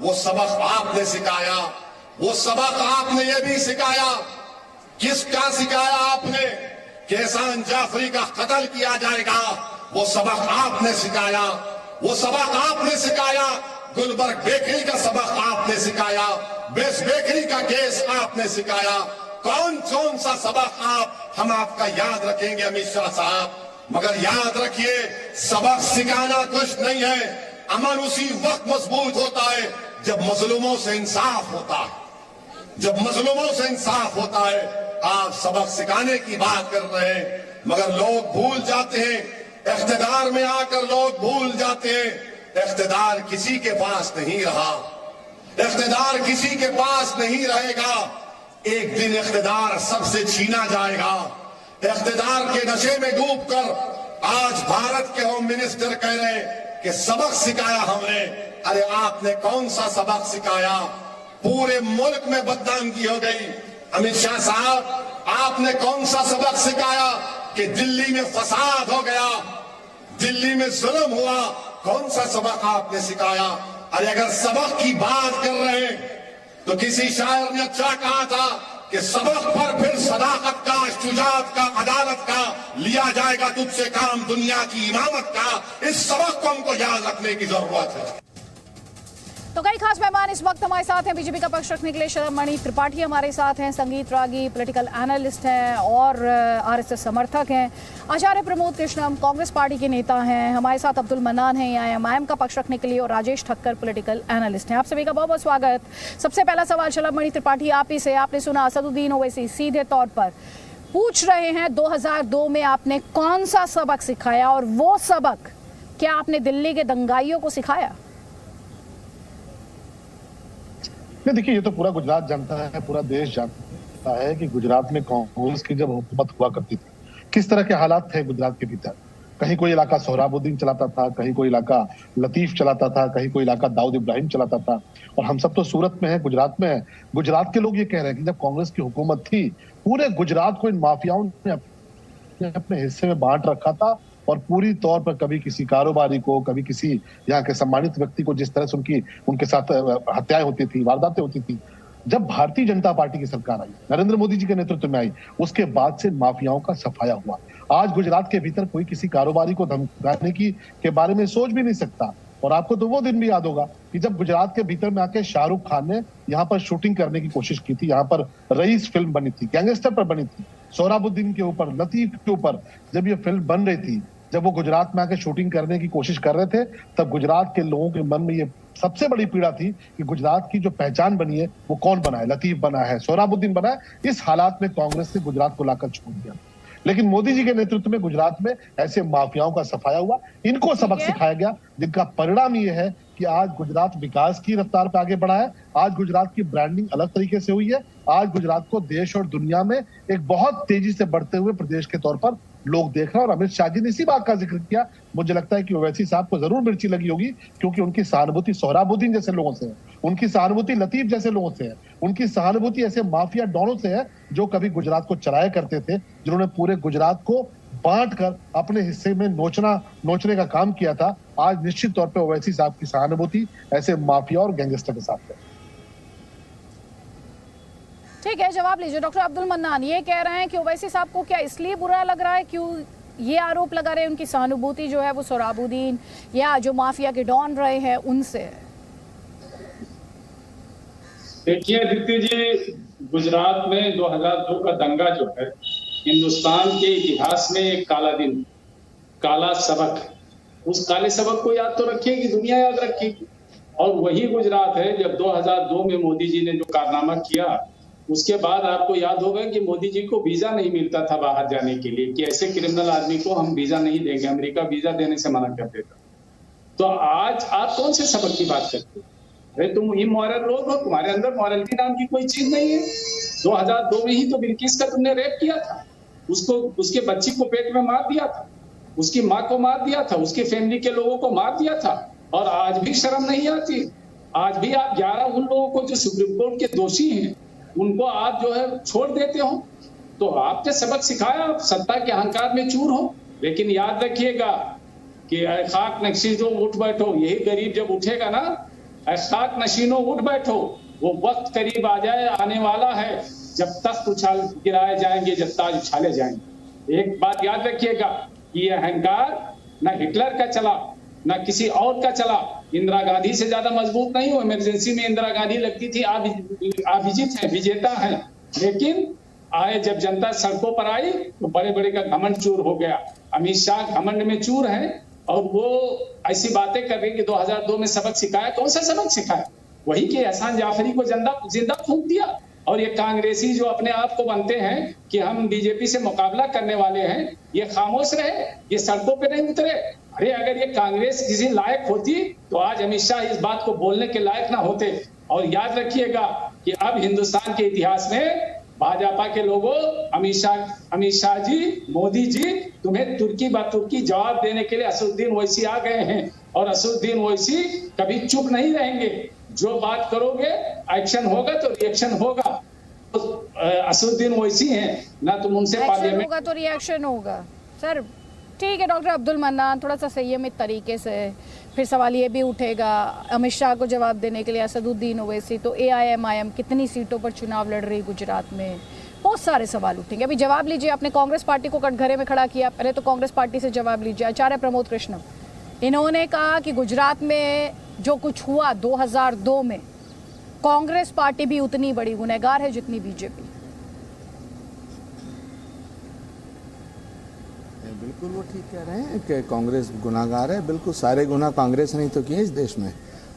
वो सबक आपने सिखाया। वो सबक आपने ये भी सिखाया, किसका सिखाया आपने कि एहसान जाफरी का कत्ल किया जाएगा, वो सबक आपने सिखाया। वो सबक आपने सिखाया, गुलबर्ग बेकरी का सबक आपने सिखाया, बेस बेकरी का केस आपने सिखाया। कौन कौन सा सबक हम आपका याद रखेंगे अमित शाह साहब, मगर याद रखिए सबक सिखाना कुछ नहीं है। अमन उसी वक्त मजबूत होता है जब मजलूमों से इंसाफ होता है, जब मजलूमों से इंसाफ होता है। आप सबक सिखाने की बात कर रहे हैं, मगर लोग भूल जाते हैं, इख्तिदार में आकर लोग भूल जाते हैं, इख्तिदार किसी के पास नहीं रहा, इख्तिदार किसी के पास नहीं रहेगा। एक दिन इख्तिदार सबसे छीना जाएगा। इख्तिदार के नशे में डूबकर आज भारत के होम मिनिस्टर कह रहे हैं कि सबक सिखाया हमने। अरे आपने कौन सा सबक सिखाया? पूरे मुल्क में बदनामी हो गई। अमित शाह साहब, आपने कौन सा सबक सिखाया कि दिल्ली में फसाद हो गया, दिल्ली में जुल्म हुआ? कौन सा सबक आपने सिखाया? अरे अगर सबक की बात कर रहे हैं तो किसी शायर ने अच्छा कहा था कि सबक पर फिर सदाकत का, शुजाअत का, अदालत का लिया जाएगा तुझसे काम दुनिया की इमामत का। इस सबक को हमको याद रखने की जरूरत है। तो कई खास मेहमान इस वक्त हमारे साथ हैं। बीजेपी का पक्ष रखने के लिए शरद त्रिपाठी हमारे साथ हैं, संगीत रागी पॉलिटिकल एनालिस्ट हैं और आरएसएस समर्थक हैं। आचार्य प्रमोद कृष्णम कांग्रेस पार्टी के नेता हैं। हमारे साथ अब्दुल मन्नान हैं आईएमआईएम का पक्ष रखने के लिए, और राजेश ठक्कर पॉलिटिकल एनालिस्ट हैं। आप सभी का बहुत बहुत स्वागत। सबसे पहला सवाल शरद त्रिपाठी आप ही से। आपने सुना असदुद्दीन ओवैसी सीधे तौर पर पूछ रहे हैं 2002 में आपने कौन सा सबक सिखाया, और वो सबक क्या आपने दिल्ली के दंगाइयों को सिखाया? नहीं, देखिए, ये तो पूरा गुजरात जानता है, पूरा देश जानता है कि गुजरात में कांग्रेस की जब हुकूमत हुआ करती थी किस तरह के हालात थे गुजरात के भीतर। कहीं कोई इलाका सोहराबुद्दीन चलाता था, कहीं कोई इलाका लतीफ चलाता था, कहीं कोई इलाका दाऊद इब्राहिम चलाता था। और हम सब तो सूरत में है, गुजरात में है। गुजरात के लोग ये कह रहे हैं कि जब कांग्रेस की हुकूमत थी पूरे गुजरात को इन माफियाओं ने अपने हिस्से में बांट रखा था, और पूरी तौर पर कभी किसी कारोबारी को, कभी किसी यहाँ के सम्मानित व्यक्ति को जिस तरह से उनके साथ हत्याएं होती थी, वारदातें होती थी। जब भारतीय जनता पार्टी की सरकार आई, नरेंद्र मोदी जी के नेतृत्व में आई, उसके बाद से माफियाओं का सफाया हुआ। आज गुजरात के भीतर कोई किसी कारोबारी को धमकाने के बारे में सोच भी नहीं सकता। और आपको तो वो दिन भी याद होगा कि जब गुजरात के भीतर में आके शाहरुख खान ने यहाँ पर शूटिंग करने की कोशिश की थी। यहाँ पर रईस फिल्म बनी थी, गैंगस्टर पर बनी थी, सोहराबुद्दीन के ऊपर, लतीफ के ऊपर जब ये फिल्म बन रही थी, जब वो गुजरात में आके शूटिंग करने की कोशिश कर रहे थे, तब गुजरात के लोगों के मन में ये सबसे बड़ी पीड़ा थी कि गुजरात की जो पहचान बनी है वो कौन बना है, लतीफ बना है, सोहराबुद्दीन बना है। इस हालात में कांग्रेस ने गुजरात को लाकर छोड़ दिया। लेकिन मोदी जी के नेतृत्व में गुजरात में ऐसे माफियाओं का सफाया हुआ, इनको सबक सिखाया गया, जिनका परिणाम ये है कि आज गुजरात विकास की रफ्तार पर आगे बढ़ा है। आज गुजरात की ब्रांडिंग अलग तरीके से हुई है। आज गुजरात को देश और दुनिया में एक बहुत तेजी से बढ़ते हुए प्रदेश के तौर पर लोग देख रहे हैं। और अमित शाह जी ने इसी बात का जिक्र किया। मुझे लगता है कि ओवैसी साहब को जरूर मिर्ची लगी होगी, क्योंकि उनकी सहानुभूति सोहराबुद्दीन जैसे लोगों से है, उनकी सहानुभूति लतीफ जैसे लोगों से है, उनकी सहानुभूति ऐसे माफिया डॉनों से है जो कभी गुजरात को चलाया करते थे, जिन्होंने पूरे गुजरात को बांट कर अपने हिस्से में नोचने का काम किया था। आज निश्चित तौर पर ओवैसी साहब की सहानुभूति ऐसे माफिया और गैंगस्टर के साथ है। ठीक है, जवाब लीजिए। डॉक्टर अब्दुल मन्नान ये कह रहे हैं कि ओवैसी साहब को क्या इसलिए बुरा लग रहा है, क्यों ये आरोप लगा रहे हैं उनकी सहानुभूति जो है वो सोहराबुद्दीन या जो माफिया के डॉन रहे हैं उनसे? देखिए आदित्य जी, गुजरात में 2002 का दंगा जो है हिंदुस्तान के इतिहास में एक काला दिन, काला सबक। उस काले सबक को याद तो रखिएगी, दुनिया याद रखेगी। और वही गुजरात है जब 2002 में मोदी जी ने जो कारनामा किया, उसके बाद आपको याद होगा कि मोदी जी को वीजा नहीं मिलता था बाहर जाने के लिए, कि ऐसे क्रिमिनल आदमी को हम वीजा नहीं देंगे, अमेरिका वीजा देने से मना कर देता। तो आज आप कौन से सबक की बात करते हो? अरे तुम इमोरल लोग हो, तुम्हारे अंदर मॉरलिटी नाम की कोई चीज नहीं है। 2002 में ही तो बिल्किस का तुमने रेप किया था, उसको, उसके बच्ची को पेट में मार दिया था, उसकी माँ को मार दिया था, उसके फैमिली के लोगों को मार दिया था, और आज भी शर्म नहीं आती। आज भी आप 11 उन लोगों को जो सुप्रीम कोर्ट के दोषी हैं उनको आप जो है छोड़ देते हो। तो आपने सबक सिखाया, आप सत्ता के अहंकार में चूर हो। लेकिन याद रखिएगा कि खाक नशीनों उठ बैठो, यही गरीब जब उठेगा ना, खाक नशीनों उठ बैठो, वो वक्त करीब आ जाए, आने वाला है जब तख्त उछाल गिराए जाएंगे, जब ताज उछाले जाएंगे। एक बात याद रखिएगा कि यह अहंकार न हिटलर का चला न किसी और का चला, इंदिरा गांधी से ज्यादा मजबूत नहीं हो। इमरजेंसी में इंदिरा गांधी लगती थी, अभिजीत है, विजेता है। लेकिन आए जब जनता सड़कों पर आई तो बड़े बड़े का घमंड चूर हो गया। अमित शाह घमंड में चूर है, और वो ऐसी बातें कर रहे कि 2002 में सबक सिखाया। कौन सा सबक सिखाया? वही कि एहसान जाफरी को जिंदा फूंक दिया। और ये कांग्रेसी जो अपने आप को बनते हैं कि हम बीजेपी से मुकाबला करने वाले हैं, ये खामोश रहे, ये सड़कों पे नहीं उतरे। अरे अगर ये कांग्रेस किसी लायक होती तो आज अमित शाह इस बात को बोलने के लायक ना होते। और याद रखिएगा कि अब हिंदुस्तान के इतिहास में भाजपा के लोगों, अमित शाह जी, मोदी जी, तुम्हें तुर्की बा तुर्की जवाब देने के लिए असदुद्दीन ओवैसी आ गए हैं। और असदुद्दीन ओवैसी कभी चुप नहीं रहेंगे। जो बात करोगे एक्शन होगा तो रिएक्शन होगा। तो असदुद्दीन ओवैसी हैं ना, तुम उनसे पार्लियामेंट होगा तो रिएक्शन होगा। सर ठीक है, डॉक्टर अब्दुल मन्नान थोड़ा सा संयमित तरीके से फिर सवाल ये भी उठेगा अमित शाह को जवाब देने के लिए असदुद्दीन ओवैसी, तो AIMIM कितनी सीटों पर चुनाव लड़ रही गुजरात में, बहुत सारे सवाल उठेंगे। अभी जवाब लीजिए, आपने कांग्रेस पार्टी को कटघरे में खड़ा किया, पहले तो कांग्रेस पार्टी से जवाब लीजिए। आचार्य प्रमोद कृष्णम, इन्होंने कहा कि गुजरात में जो कुछ हुआ 2002 में, कांग्रेस पार्टी भी उतनी बड़ी गुनहगार है जितनी बीजेपी। बिल्कुल वो ठीक कह रहे हैं कि कांग्रेस गुनाहगार है। बिल्कुल सारे गुनाह कांग्रेस नहीं तो किए इस देश में,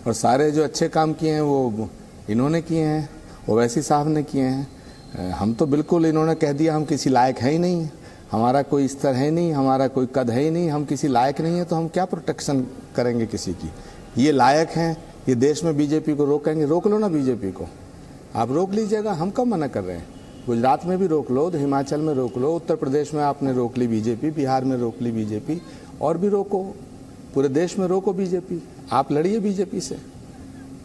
और सारे जो अच्छे काम किए हैं वो इन्होंने किए हैं, ओवैसी साहब ने किए हैं। हम तो बिल्कुल, इन्होंने कह दिया हम किसी लायक है ही नहीं, हमारा कोई स्तर है नहीं, हमारा कोई कद है ही नहीं, हम किसी लायक नहीं है, तो हम क्या प्रोटेक्शन करेंगे किसी की। ये लायक हैं, ये देश में बीजेपी को रोकेंगे। रोक लो ना बीजेपी को, आप रोक लीजिएगा, हम कब मना कर रहे हैं। गुजरात में भी रोक लो, तो हिमाचल में रोक लो, उत्तर प्रदेश में आपने रोक ली बीजेपी, बिहार में रोक ली बीजेपी, और भी रोको, पूरे देश में रोको बीजेपी। आप लड़िए बीजेपी से।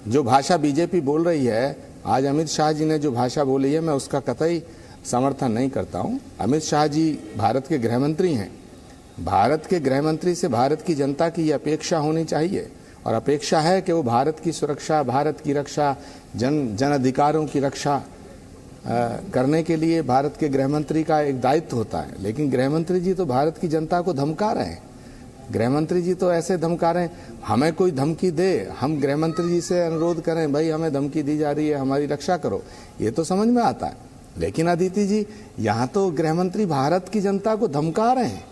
जो भाषा बीजेपी बोल रही है, आज अमित शाह जी ने जो भाषा बोली है, मैं उसका कतई समर्थन नहीं करता हूँ। अमित शाह जी भारत के गृहमंत्री हैं। भारत के गृहमंत्री से भारत की जनता की ये अपेक्षा होनी चाहिए, और अपेक्षा है कि वो भारत की सुरक्षा, भारत की रक्षा, जन अधिकारों की रक्षा करने के लिए भारत के गृहमंत्री का एक दायित्व होता है। लेकिन गृहमंत्री जी तो भारत की जनता को धमका रहे हैं। गृहमंत्री जी तो ऐसे धमका रहे हैं, हमें कोई धमकी दे, हम गृहमंत्री जी से अनुरोध करें, भाई हमें धमकी दी जा रही है, हमारी रक्षा करो, ये तो समझ में आता है। लेकिन अदिति जी, यहाँ तो गृहमंत्री भारत की जनता को धमका रहे हैं,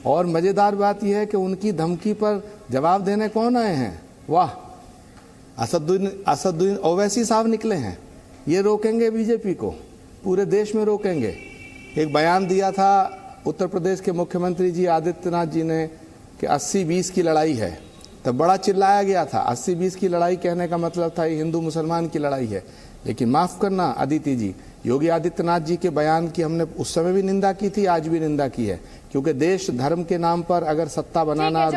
और मजेदार बात यह है कि उनकी धमकी पर जवाब देने कौन आए हैं? वाह, असदुद्दीन ओवैसी साहब निकले हैं। ये रोकेंगे बीजेपी को, पूरे देश में रोकेंगे। एक बयान दिया था उत्तर प्रदेश के मुख्यमंत्री जी आदित्यनाथ जी ने कि 80-20 की लड़ाई है, तब बड़ा चिल्लाया गया था। 80-20 की लड़ाई कहने का मतलब था ये हिंदू मुसलमान की लड़ाई है। लेकिन माफ करना अदिति जी, योगी आदित्यनाथ जी के बयान की हमने उस समय भी निंदा की थी, आज भी निंदा की है, क्योंकि देश धर्म के नाम पर अगर सत्ता बनाना,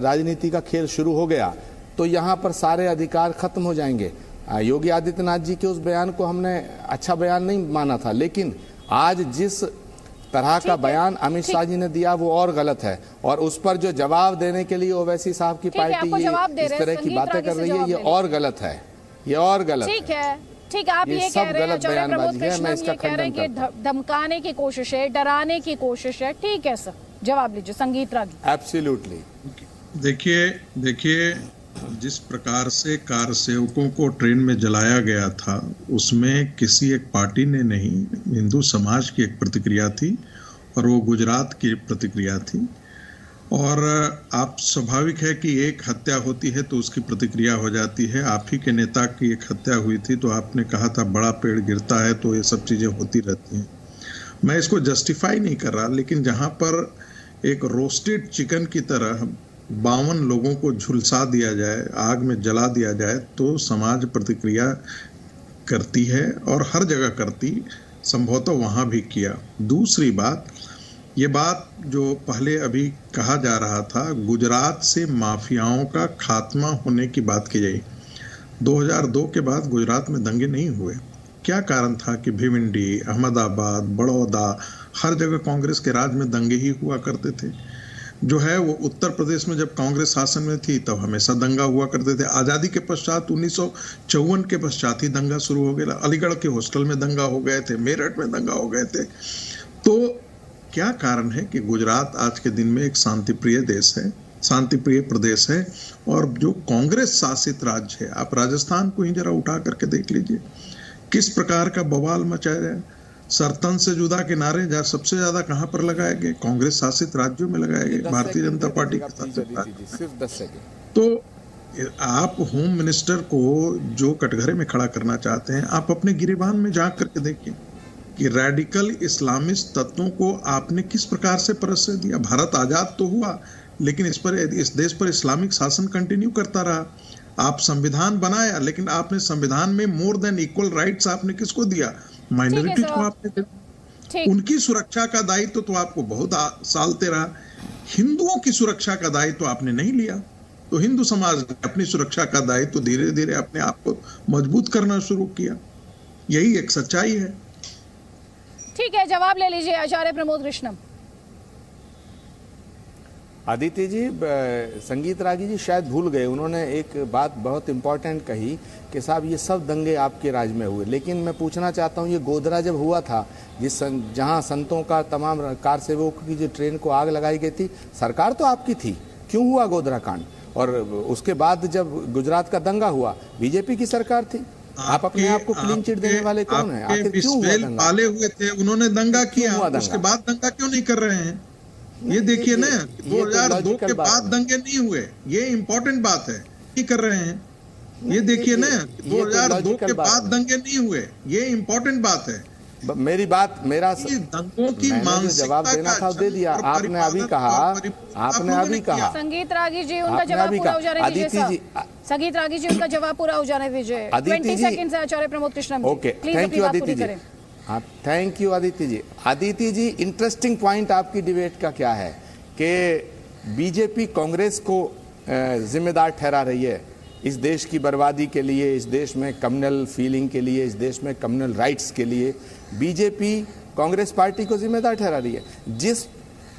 राजनीति का खेल शुरू हो गया तो यहाँ पर सारे अधिकार खत्म हो जाएंगे। योगी आदित्यनाथ जी के उस बयान को हमने अच्छा बयान नहीं माना था, लेकिन आज जिस तरह का बयान अमित शाह जी ने दिया वो और गलत है, और उस पर जो जवाब देने के लिए ओवैसी साहब की पार्टी इस तरह की बातें कर रही है, ये और गलत है, ये और गलत है। ठीक है, आप ये कह रहे हैं प्रमोद कृष्णम, ये कह रहे हैं कि धमकाने की कोशिश है, डराने की कोशिश है। ठीक है सर, जवाब लीजिए। संगीत रागी। एब्सोल्युटली। देखिए जिस प्रकार से कार सेवकों को ट्रेन में जलाया गया था, उसमें किसी एक पार्टी ने नहीं, हिंदू समाज की एक प्रतिक्रिया थी, और वो गुजरात की प्रतिक्रिया थी। और आप स्वाभाविक है कि एक हत्या होती है तो उसकी प्रतिक्रिया हो जाती है। आप ही के नेता की एक हत्या हुई थी तो आपने कहा था बड़ा पेड़ गिरता है, तो ये सब चीज़ें होती रहती हैं। मैं इसको जस्टिफाई नहीं कर रहा, लेकिन जहाँ पर एक रोस्टेड चिकन की तरह 52 लोगों को झुलसा दिया जाए, आग में जला दिया जाए, तो समाज प्रतिक्रिया करती है, और हर जगह करती, संभवतः वहाँ भी किया। दूसरी बात, ये बात जो पहले अभी कहा जा रहा था, गुजरात से माफियाओं का खात्मा होने की बात की गई। 2002 के बाद गुजरात में दंगे नहीं हुए। क्या कारण था कि भिवंडी, अहमदाबाद, बड़ौदा, हर जगह कांग्रेस के राज में दंगे ही हुआ करते थे। जो है वो उत्तर प्रदेश में जब कांग्रेस शासन में थी तब हमेशा दंगा हुआ करते थे। आज़ादी के पश्चात 1954 के पश्चात ही दंगा शुरू हो गया। अलीगढ़ के हॉस्टल में दंगा हो गए थे, मेरठ में दंगा हो गए थे। तो क्या कारण है कि गुजरात आज के दिन में एक शांतिप्रिय देश है, शांतिप्रिय प्रदेश है, और जो कांग्रेस शासित राज्य है, आप राजस्थान को ही जरा उठा करके देख लीजिए किस प्रकार का बवाल मचाया है। सरतन से जुदा के नारे जहाँ सबसे ज्यादा कहाँ पर लगाए गए? कांग्रेस शासित राज्यों में लगाए गए, भारतीय जनता पार्टी के साथ। तो आप होम मिनिस्टर को जो कटघरे में खड़ा करना चाहते हैं, आप अपने गिरेबान में झांक करके देखिए कि रेडिकल इस्लामिस्ट तत्वों को आपने किस प्रकार से प्रश्रय दिया। भारत आजाद तो हुआ, लेकिन इस देश पर इस्लामिक शासन कंटिन्यू करता रहा। आप संविधान बनाया, लेकिन आपने संविधान में मोर देन इक्वल राइट्स आपने किसको दिया? माइनॉरिटीज को आपने दिया। उनकी सुरक्षा का दायित्व तो आपको बहुत सालते रहा। हिंदुओं की सुरक्षा का दायित्व आपने नहीं लिया। तो हिंदू समाज ने अपनी सुरक्षा का दायित्व धीरे धीरे अपने आप को मजबूत करना शुरू किया। यही एक सच्चाई है। ठीक है, जवाब ले लीजिए आचार्य प्रमोद कृष्णम। आदित्य जी, संगीत रागी जी शायद भूल गए, उन्होंने एक बात बहुत इंपॉर्टेंट कही कि साहब ये सब दंगे आपके राज में हुए, लेकिन मैं पूछना चाहता हूँ ये गोधरा जब हुआ था, जहाँ संतों का तमाम कार सेवकों की जो ट्रेन को आग लगाई गई थी, सरकार तो आपकी थी, क्यों हुआ गोधरा कांड? और उसके बाद जब गुजरात का दंगा हुआ, बीजेपी की सरकार थी। आप अपने आप को क्लीन चिट देने वाले कौन है? आखिर क्यों हुआ दंगा? पाले हुए थे, उन्होंने दंगा किया, उसके बाद दंगा क्यों नहीं कर रहे हैं? ये देखिए ना, 2002 के बाद दंगे नहीं हुए, ये इंपॉर्टेंट बात है, नहीं कर रहे हैं। ये देखिए ना, 2002 के बाद दंगे नहीं हुए, ये इंपॉर्टेंट बात है। मेरी बात, मेरा दंगों की मैंने जो जवाब देना था दे दिया। आपने अभी कहा संगीत रागी जी, उनका जवाब पूरा हो जाने दीजिए। संगीत रागी जी, उनका जवाब पूरा हो जाने दीजिए। 20 सेकंड से Acharya Pramod Krishnam. Okay, thank you Aditya ji. Thank you Aditya ji. Aditya ji, interesting point आपकी डिबेट का क्या है कि बीजेपी कांग्रेस को जिम्मेदार ठहरा रही है इस देश की बर्बादी के लिए, इस देश में कम्युनल फीलिंग के लिए, इस देश में कम्युनल राइट्स के लिए बीजेपी कांग्रेस पार्टी को जिम्मेदार ठहरा रही है। जिस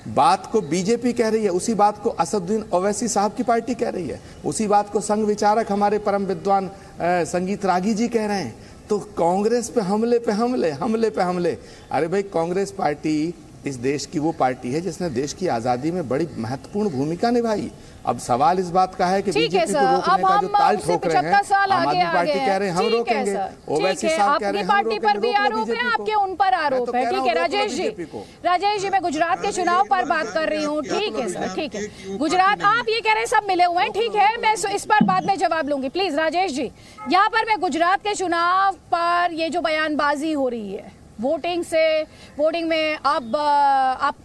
बात को बीजेपी कह रही है उसी बात को असदुद्दीन ओवैसी साहब की पार्टी कह रही है, उसी बात को संघ विचारक हमारे परम विद्वान संगीत रागी जी कह रहे हैं। तो कांग्रेस पे हमले पे हमले, हमले पे हमले। अरे भाई, कांग्रेस पार्टी इस देश की वो पार्टी है जिसने देश की आजादी में बड़ी महत्वपूर्ण भूमिका निभाई। अब सवाल इस बात का है कि बीजेपी को रोकने का जो ताल ठोक रहे हैं, आम आदमी पार्टी कह रहे हैं हम रोकेंगे, ओवैसी साहब कह रहे हैं हम पार्टी पर भी आरोप है, आपके उन पर आरोप है। ठीक है राजेश जी, मैं गुजरात के चुनाव पर बात कर रही हूँ। ठीक है सर, ठीक है। गुजरात, आप ये कह रहे हैं सब मिले हुए हैं, ठीक है, मैं इस पर बाद में जवाब लूंगी। प्लीज राजेश जी, यहाँ पर मैं गुजरात के चुनाव पर ये जो बयानबाजी हो रही है, वोटिंग में अब आप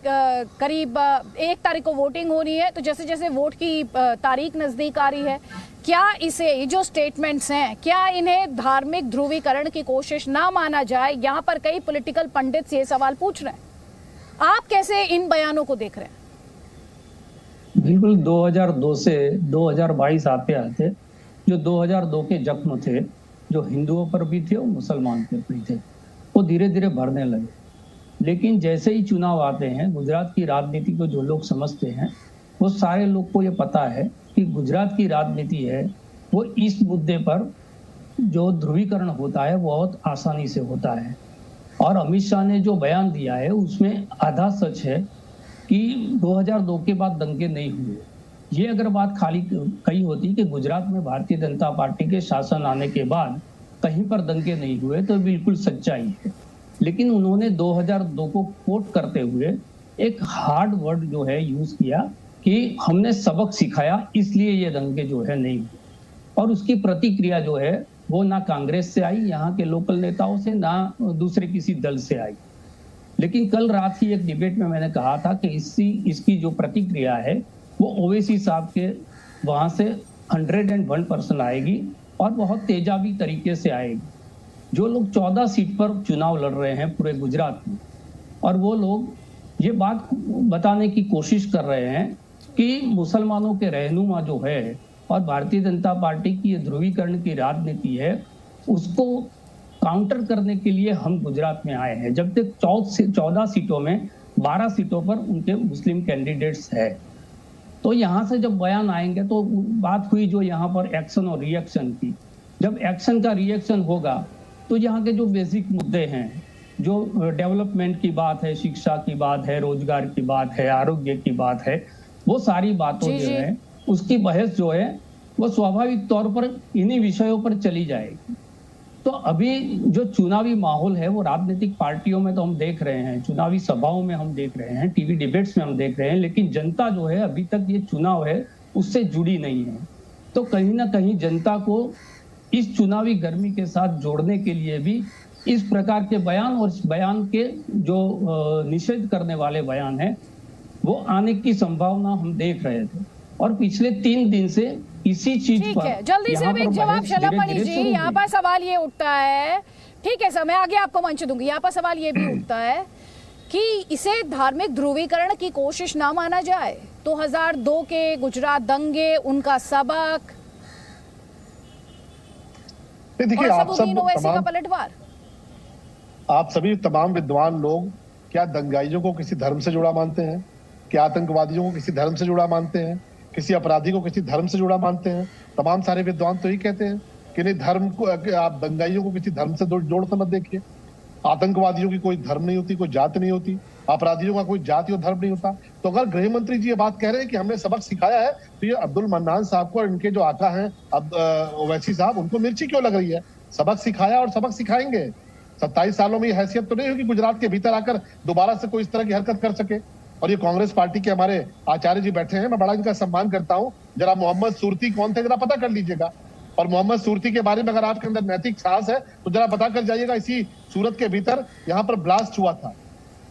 करीब 1 तारीख को वोटिंग होनी है, तो जैसे जैसे वोट की तारीख नजदीक आ रही है, क्या ये जो स्टेटमेंट्स हैं, क्या इन्हें धार्मिक ध्रुवीकरण की कोशिश ना माना जाए? यहाँ पर कई पॉलिटिकल पंडित ये सवाल पूछ रहे हैं, आप कैसे इन बयानों को देख रहे हैं? बिल्कुल, 2002 से 2022 आते आते जो 2002 के जख्म थे, जो हिंदुओं पर भी थे और मुसलमान पर भी थे, वो धीरे धीरे भरने लगे। लेकिन जैसे ही चुनाव आते हैं, गुजरात की राजनीति को जो लोग समझते हैं, वो सारे लोग को ये पता है कि गुजरात की राजनीति है वो इस मुद्दे पर जो ध्रुवीकरण होता है बहुत आसानी से होता है। और अमित शाह ने जो बयान दिया है उसमें आधा सच है कि 2002 के बाद दंगे नहीं हुए। ये अगर बात खाली कही होती कि गुजरात में भारतीय जनता पार्टी के शासन आने के बाद कहीं पर दंगे नहीं हुए, तो बिल्कुल सच्चाई है। लेकिन उन्होंने 2002 को कोट करते हुए एक हार्ड वर्ड जो है यूज किया कि हमने सबक सिखाया इसलिए ये दंगे जो है नहीं हुए। और उसकी प्रतिक्रिया जो है वो ना कांग्रेस से आई, यहाँ के लोकल नेताओं से, ना दूसरे किसी दल से आई। लेकिन कल रात की एक डिबेट में मैंने कहा था कि इसकी जो प्रतिक्रिया है वो ओवैसी साहब के वहां से 101% आएगी और बहुत तेजाबी तरीके से आएगी। जो लोग 14 सीट पर चुनाव लड़ रहे हैं पूरे गुजरात में, और वो लोग ये बात बताने की कोशिश कर रहे हैं कि मुसलमानों के रहनुमा जो है और भारतीय जनता पार्टी की ये ध्रुवीकरण की राजनीति है, उसको काउंटर करने के लिए हम गुजरात में आए हैं। जब तक 14 सीटों में 12 सीटों पर उनके मुस्लिम कैंडिडेट्स है, तो यहाँ से जब बयान आएंगे तो बात हुई जो यहाँ पर एक्शन और रिएक्शन की। जब एक्शन का रिएक्शन होगा तो यहाँ के जो बेसिक मुद्दे हैं, जो डेवलपमेंट की बात है, शिक्षा की बात है, रोजगार की बात है, आरोग्य की बात है, वो सारी बातों जो है उसकी बहस जो है वो स्वाभाविक तौर पर इन्हीं विषयों पर चली जाएगी। तो अभी जो चुनावी माहौल है वो राजनीतिक पार्टियों में तो हम देख रहे हैं, चुनावी सभाओं में हम देख रहे हैं, टीवी डिबेट्स में हम देख रहे हैं, लेकिन जनता जो है अभी तक ये चुनाव है उससे जुड़ी नहीं है। तो कहीं ना कहीं जनता को इस चुनावी गर्मी के साथ जोड़ने के लिए भी इस प्रकार के बयान और इस बयान के जो निषेध करने वाले बयान है वो आने की संभावना हम देख रहे थे। और पिछले 3 दिन से इसी चीज पर जल्दी से एक जवाब शलमणि जी, यहाँ पर सवाल ये उठता है, ठीक है सर, मैं आगे आपको मंच दूंगी। यहाँ पर सवाल ये भी उठता है कि इसे धार्मिक ध्रुवीकरण की कोशिश ना माना जाए। 2002 के गुजरात दंगे, उनका सबक, देखिए आप सभी तमाम विद्वान लोग क्या दंगाइयों को किसी धर्म से जुड़ा मानते हैं? कि आतंकवादियों को किसी धर्म से जुड़ा मानते हैं, किसी अपराधी को किसी धर्म से जुड़ा मानते हैं। तमाम सारे विद्वान तो यही कहते हैं कि नहीं, धर्म को आप दंगाइयों को किसी धर्म से जोड़ कर मत देखिए। आतंकवादियों की कोई धर्म नहीं होती, कोई जात नहीं होती, अपराधियों का कोई जाति और धर्म नहीं होता। तो अगर गृह मंत्री जी ये बात कह रहे हैं कि हमने सबक सिखाया है, तो ये अब्दुल मन्नान साहब को और इनके जो आका हैं अब ओवैसी साहब, उनको मिर्ची क्यों लग रही है? सबक सिखाया और सबक सिखाएंगे। 27 सालों में ये हैसियत तो नहीं होगी गुजरात के भीतर आकर दोबारा से कोई इस तरह की हरकत कर सके। और ये कांग्रेस पार्टी के हमारे आचार्य जी बैठे हैं, मैं बड़ा इनका सम्मान करता हूँ। जरा मोहम्मद सूरती कौन थे जरा पता कर लीजिएगा, और मोहम्मद सूरती के बारे में अगर आपके अंदर नैतिक साहस है तो जरा पता कर जाइएगा। इसी सूरत के भीतर यहाँ पर ब्लास्ट हुआ था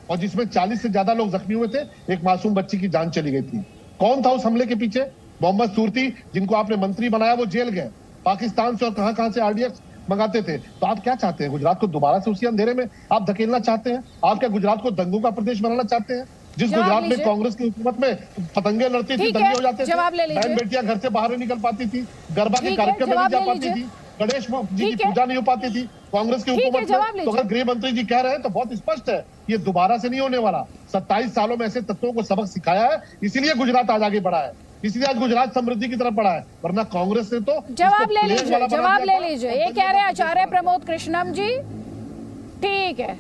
और जिसमें 40 से ज्यादा लोग जख्मी हुए थे, एक मासूम बच्ची की जान चली गई थी। कौन था उस हमले के पीछे? मोहम्मद सूरती, जिनको आपने मंत्री बनाया, वो जेल गए पाकिस्तान से और कहां से RDX मंगाते थे। तो आप क्या चाहते हैं? गुजरात को दोबारा से उसी अंधेरे में आप धकेलना चाहते हैं? आप क्या गुजरात को दंगों का प्रदेश बनाना चाहते हैं? जिस गुजरात में कांग्रेस की हुकूमत में पतंगे लड़ती थी, दंगे हो जाते थे, बहन बेटियां घर से बाहर नहीं निकल पाती थी, गरबा के कार्यक्रम में नहीं जा पाती थी, गणेश जी की पूजा नहीं हो पाती थी कांग्रेस की हुकूमत में। तो अगर गृह मंत्री जी कह रहे हैं तो बहुत स्पष्ट है, ये दोबारा से नहीं होने वाला। 27 सालों में ऐसे तत्वों को सबक सिखाया है, इसीलिए गुजरात आज आगे बढ़ा है, इसलिए आज गुजरात समृद्धि की तरफ बढ़ा है। वरना कांग्रेस ने तो जवाब ले लीजिए। ये कह रहे हैं आचार्य प्रमोद कृष्णम जी, ठीक है,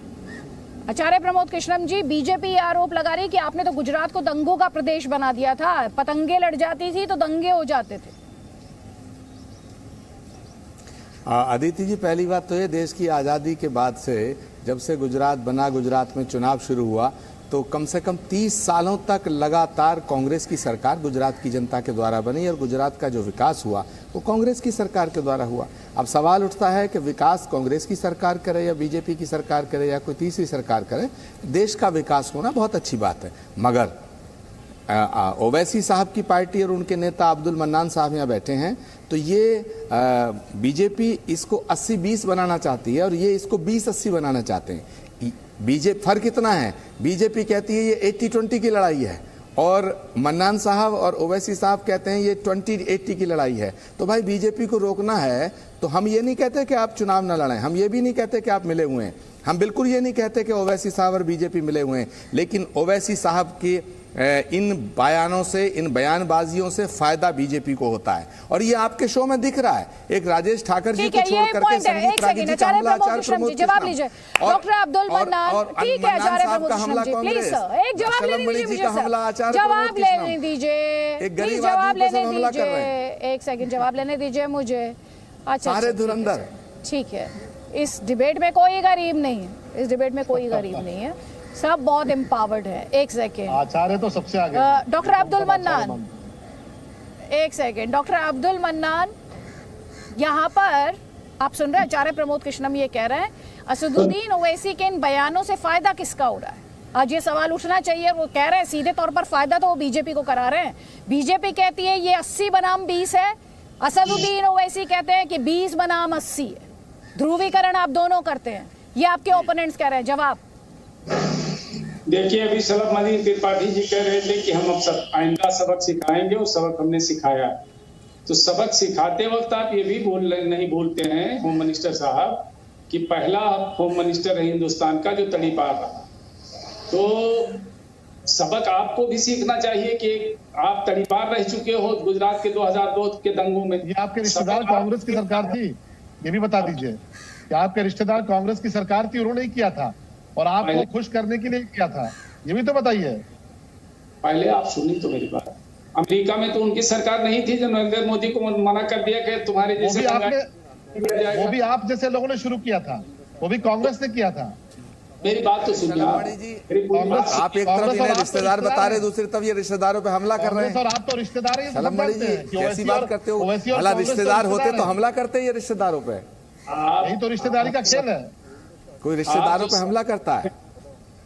आचार्य प्रमोद कृष्णम जी, बीजेपी आरोप लगा रही कि आपने तो गुजरात को दंगों का प्रदेश बना दिया था, पतंगे लड़ जाती थी तो दंगे हो जाते थे। अदिति जी, पहली बात तो ये, देश की आज़ादी के बाद से जब से गुजरात बना, गुजरात में चुनाव शुरू हुआ, तो कम से कम 30 सालों तक लगातार कांग्रेस की सरकार गुजरात की जनता के द्वारा बनी और गुजरात का जो विकास हुआ वो कांग्रेस की सरकार के द्वारा हुआ। अब सवाल उठता है कि विकास कांग्रेस की सरकार करे या बीजेपी की सरकार करे या कोई तीसरी सरकार करे, देश का विकास होना बहुत अच्छी बात है। मगर ओवैसी साहब की पार्टी और उनके नेता अब्दुल मन्नान साहब यहाँ बैठे हैं, तो ये बीजेपी इसको 80-20 बनाना चाहती है और ये इसको 20-80 बनाना चाहते हैं। बीजेपी फर्क इतना है, बीजेपी कहती है ये 80-20 की लड़ाई है और मन्नान साहब और ओवैसी साहब कहते हैं ये 20-80 की लड़ाई है। तो भाई बीजेपी को रोकना है तो हम ये नहीं कहते कि आप चुनाव ना लड़ें, हम ये भी नहीं कहते कि आप मिले हुए हैं, हम बिल्कुल ये नहीं कहते कि ओवैसी साहब और बीजेपी मिले हुए हैं, लेकिन ओवैसी साहब की इन बयानों से, इन बयानबाजियों से फायदा बीजेपी को होता है और ये आपके शो में दिख रहा है। एक राजेश ठाकर जी को छोड़ करके संगीत रागी जी का हमला, आचार्य प्रमोद जवाब लीजिए, डॉक्टर अब्दुल मन्नान, ठीक है, आचार्य प्रमोद जी प्लीज सर एक जवाब लेने दीजिए, जवाब लेने दीजिए, प्लीज जवाब लेने दीजिए, एक सेकंड जवाब लेने दीजिए मुझे। अच्छा, सारे धुरंधर, ठीक है, इस डिबेट में कोई गरीब नहीं है, इस डिबेट में कोई गरीब नहीं है, सब बहुत एम्पावर्ड है। एक सेकेंड, आचार्य तो सबसे आगे, डॉक्टर अब्दुल मन्नान, एक सेकेंड, डॉक्टर अब्दुल मन्नान, यहाँ पर आप सुन रहे हैं आचार्य प्रमोद कृष्णम ये कह रहे हैं असदुद्दीन ओवैसी के इन बयानों से फायदा किसका हो रहा है? आज ये सवाल उठना चाहिए। वो कह रहे हैं सीधे तौर पर फायदा तो वो बीजेपी को करा रहे हैं। बीजेपी कहती है ये 80 बनाम 20 है, असदुद्दीन ओवैसी कहते हैं कि 20 बनाम 80 है। ध्रुवीकरण आप दोनों करते हैं, ये आपके ओपोनेंट्स कह रहे हैं। जवाब देखिए, अभी शलभ मणि त्रिपाठी जी कह रहे थे कि हम अब आइंदा सबक सिखाएंगे और सबक हमने सिखाया। तो सबक सिखाते वक्त आप ये भी नहीं बोलते हैं होम मिनिस्टर साहब कि पहला होम मिनिस्टर है हिंदुस्तान का जो तड़ीपार रहा। तो सबक आपको भी सीखना चाहिए कि आप तड़ीपार रह चुके हो गुजरात के 2002 के दंगों में। ये आपके रिश्तेदार कांग्रेस की सरकार थी, ये भी बता दीजिए कि आपके रिश्तेदार कांग्रेस की सरकार थी, उन्होंने ही किया था और आपको खुश करने के लिए किया था, ये भी तो बताइए। पहले आप सुनिए तो मेरी बात। अमेरिका में तो उनकी सरकार नहीं थी जो नरेंद्र मोदी को मना कर दिया कि तुम्हारे जैसे, वो भी आप जैसे लोगों ने शुरू किया था, वो भी कांग्रेस ने किया था। मेरी बात तो सुनिए आप एक तरफ इन्हें रिश्तेदार बता रहे, दूसरी तरफ ये रिश्तेदारों पे हमला कर रहे हैं। और आप तो रिश्तेदार ही कैसी बात करते हो? भला रिश्तेदार होते तो हमला करते ये रिश्तेदारों पे? यही तो रिश्तेदारी का खेल है, कोई रिश्तेदारों पे हमला करता है।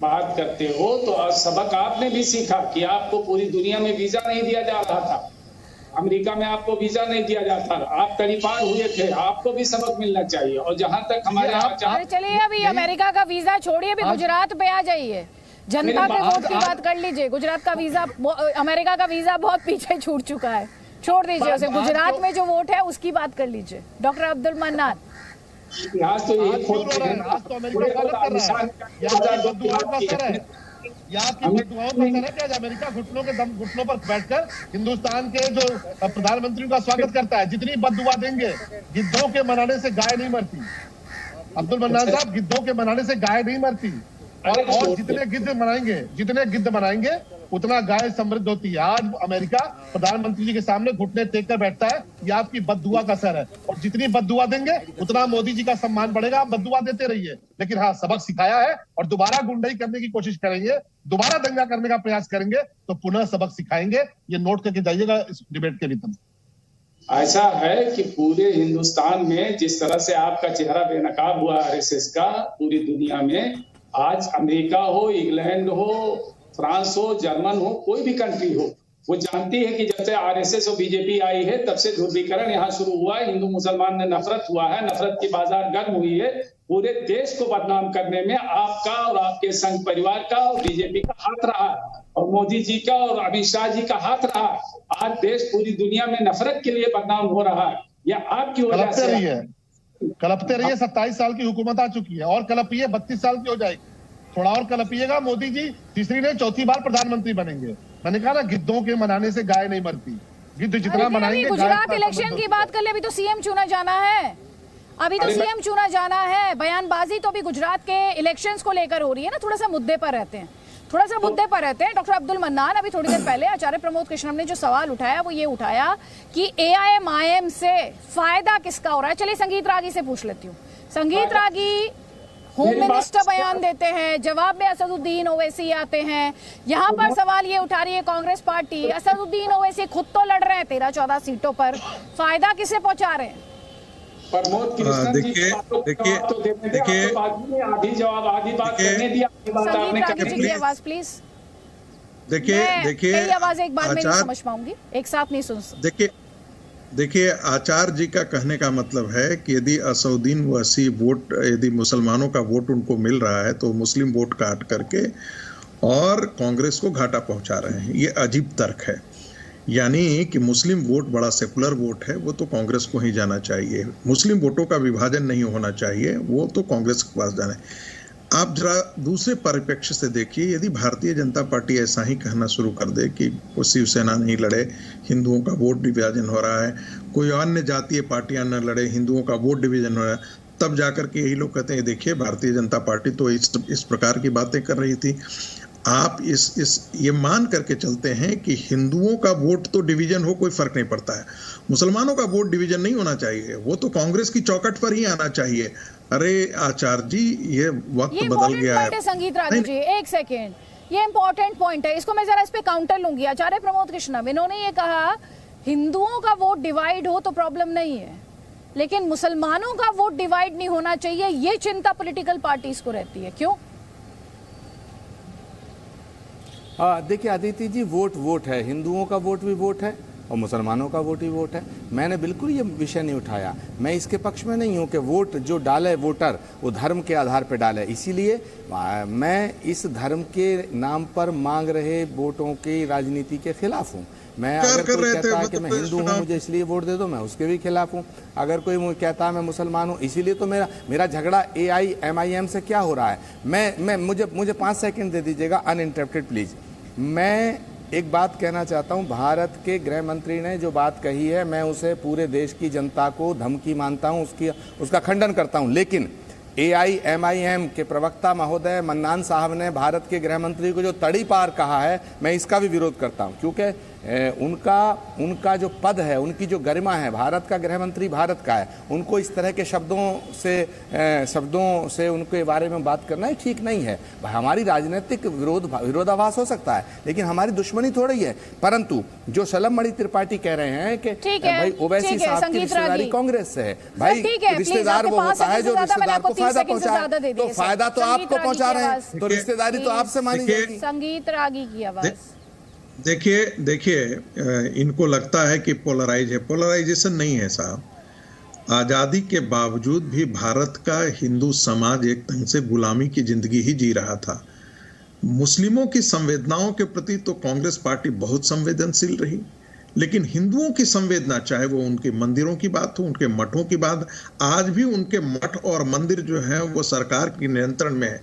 बात करते हो तो सबक आपने भी सीखा कि आपको पूरी दुनिया में वीजा नहीं दिया जा रहा था, अमेरिका में आपको वीजा नहीं दिया जाता, आप तड़ीपार हुए थे, आपको भी सबक मिलना चाहिए। और जहां तक हमारे चलिए अभी अमेरिका का वीजा छोड़िए, अभी गुजरात पे आ जाइए, जनता के वोट की बात कर लीजिए। गुजरात का वीजा, अमेरिका का वीजा बहुत पीछे छूट चुका है, छोड़ दीजिए उसे। गुजरात में जो वोट है उसकी बात कर लीजिए। डॉक्टर अब्दुल मन्नान, इतिहास तो ये या आपकी बददुआओं का असर है कि आज अमेरिका घुटनों पर बैठकर हिंदुस्तान के जो प्रधानमंत्री का स्वागत करता है? जितनी बददुआ देंगे, गिद्धों के मनाने से गाय नहीं मरती। अब्दुल मन्नान साहब, गिद्धों के मनाने से गाय नहीं मरती, और जितने गिद्ध मनाएंगे उतना गाय समृद्ध होती है। आज अमेरिका प्रधानमंत्री जी के सामने घुटने टेक कर बैठता है, यह आपकी बददुआ का असर है। और जितनी बददुआ देंगे उतना मोदी जी का सम्मान बढ़ेगा। आप बददुआ देते रहिए, लेकिन हाँ, सबक सिखाया है और दोबारा गुंडाई करने की कोशिश करेंगे, दोबारा दंगा करने का प्रयास करेंगे तो पुनः सबक सिखाएंगे। ये नोट करके जाइएगा इस डिबेट के भीतर। ऐसा है कि पूरे हिंदुस्तान में जिस तरह से आपका चेहरा बेनकाब हुआ आरएसएस का, पूरी दुनिया में आज अमेरिका हो, इंग्लैंड हो, फ्रांस हो, जर्मन हो, कोई भी कंट्री हो, वो जानती है कि जब से आरएसएस और बीजेपी आई है तब से ध्रुवीकरण यहाँ शुरू हुआ है, हिंदू मुसलमान में नफरत हुआ है, नफरत की बाजार गर्म हुई है। पूरे देश को बदनाम करने में आपका और आपके संघ परिवार का और बीजेपी का हाथ रहा है, और मोदी जी का और अमित शाह जी का हाथ रहा है। आज देश पूरी दुनिया में नफरत के लिए बदनाम हो रहा है, यह आपकी वजह से कलपते रहिए। 27 साल की हुकूमत आ चुकी है और कलपिए, 32 साल की हो जाएगी। थोड़ा और कलपिएगा, मोदी जी तीसरी नहीं चौथी बार प्रधानमंत्री बनेंगे। मैंने कहा ना, गिद्धों के मनाने से गाय नहीं मरती। गिद्ध जितना मनाएंगे। गुजरात इलेक्शन की बात कर ले, अभी तो सीएम चुना जाना है, बयानबाजी तो अभी गुजरात के इलेक्शंस को लेकर हो रही है ना, थोड़ा सा मुद्दे पर रहते हैं। डॉक्टर अब्दुल मन्नान, अभी थोड़ी देर पहले आचार्य प्रमोद कृष्णम ने जो सवाल उठाया वो ये उठाया कि AIMIM से फायदा किसका हो रहा है। चलिए संगीत रागी से पूछ लेती हूँ। संगीत रागी होम मिनिस्टर बयान देते हैं, जवाब में असदुद्दीन ओवैसी आते हैं। यहाँ पर सवाल ये उठा रही है कांग्रेस पार्टी, असदुद्दीन ओवैसी खुद तो लड़ रहे हैं 13-14 सीटों पर, फायदा किसे पहुंचा रहे हैं? प्रमोद कृष्णन जी देखिए आधी जवाब आधी बात करने दिया। आवाज प्लीज। देखिए आवाज एक बार में नहीं समझ पाऊंगी, एक साथ नहीं सुन। देखिए आचार्य जी का कहने का मतलब है कि यदि असदुद्दीन ओवैसी वोट, यदि मुसलमानों का वोट उनको मिल रहा है तो मुस्लिम वोट काट करके और कांग्रेस को घाटा पहुंचा रहे हैं। ये अजीब तर्क है। यानी कि मुस्लिम वोट बड़ा सेकुलर वोट है, वो तो कांग्रेस को ही जाना चाहिए। मुस्लिम वोटों का विभाजन नहीं होना चाहिए, वो तो कांग्रेस के पास जाना है। आप जरा दूसरे परिप्रेक्ष्य से देखिए, यदि भारतीय जनता पार्टी ऐसा ही कहना शुरू कर दे कि वो शिवसेना नहीं लड़े, हिंदुओं का वोट डिवीजन हो रहा है, कोई अन्य जातीय पार्टियां न लड़े, हिंदुओं का वोट डिवीजन हो रहा है, तब जाकर के यही लोग कहते हैं देखिए भारतीय जनता पार्टी तो इस प्रकार की बातें कर रही थी। आप ये मान करके चलते हैं कि हिंदुओं का वोट तो डिवीजन हो कोई फर्क नहीं पड़ता है, मुसलमानों का वोट डिवीजन नहीं होना चाहिए, वो तो कांग्रेस की चौखट पर ही आना चाहिए। अरे आचार्य जी, ये वक्त बदल गया है। संगीत राजी जी, एक सेकेंड, ये इंपॉर्टेंट पॉइंट है, इसको मैं जरा इस पे काउंटर लूंगी। आचार्य प्रमोद कृष्णम, इन्होंने ये कहा हिंदुओं का वोट डिवाइड हो तो प्रॉब्लम नहीं है, लेकिन मुसलमानों का वोट डिवाइड नहीं होना चाहिए, ये चिंता पॉलिटिकल पार्टीज को रहती है। क्यों? देखिए आदित्य जी, वोट है, हिंदुओं का वोट भी वोट है और मुसलमानों का वोट भी वोट है। मैंने बिल्कुल ये विषय नहीं उठाया, मैं इसके पक्ष में नहीं हूँ कि वोट जो डाले वोटर वो धर्म के आधार पर डाले, इसीलिए मैं इस धर्म के नाम पर मांग रहे वोटों की राजनीति के खिलाफ हूँ। मैं अगर कोई कहता है कि मैं हिंदू हूँ मुझे इसलिए वोट दे दो, मैं उसके भी खिलाफ हूँ। अगर कोई मुझे कहता है मैं मुसलमान हूँ इसीलिए, तो मेरा झगड़ा AIMIM से क्या हो रहा है? मुझे 5 सेकंड दे दीजिएगा अनइंटरप्टेड प्लीज। मैं एक बात कहना चाहता हूँ, भारत के गृह मंत्री ने जो बात कही है मैं उसे पूरे देश की जनता को धमकी मानता हूँ, उसका खंडन करता हूँ, लेकिन AIMIM के प्रवक्ता महोदय मन्नान साहब ने भारत के गृह मंत्री को जो तड़ी पार कहा है, मैं इसका भी विरोध करता हूं, क्योंकि उनका जो पद है, उनकी जो गरिमा है, भारत का गृह मंत्री भारत का है, उनको इस तरह के शब्दों से उनके बारे में बात करना ही ठीक नहीं है। हमारी राजनीतिक विरोधाभास हो सकता है, लेकिन हमारी दुश्मनी थोड़ी है। परंतु जो शलम मणि त्रिपाठी कह रहे हैं कि भाई ओवैसी साहब की रिश्तेदारी कांग्रेस से है, भाई रिश्तेदार वो होता है जो रिश्तेदार को फायदा पहुंचाए, तो फायदा तो आपको पहुंचा रहे हैं, तो रिश्तेदारी तो आपसे मानी जाएगी। संगीत रागी की आवाज। देखिए इनको लगता है कि पोलराइजेशन नहीं है साहब। आजादी के बावजूद भी भारत का हिंदू समाज एक ढंग से गुलामी की जिंदगी ही जी रहा था। मुस्लिमों की संवेदनाओं के प्रति तो कांग्रेस पार्टी बहुत संवेदनशील रही, लेकिन हिंदुओं की संवेदना, चाहे वो उनके मंदिरों की बात हो, उनके मठों की बात, आज भी उनके मठ और मंदिर जो है वो सरकार के नियंत्रण में है।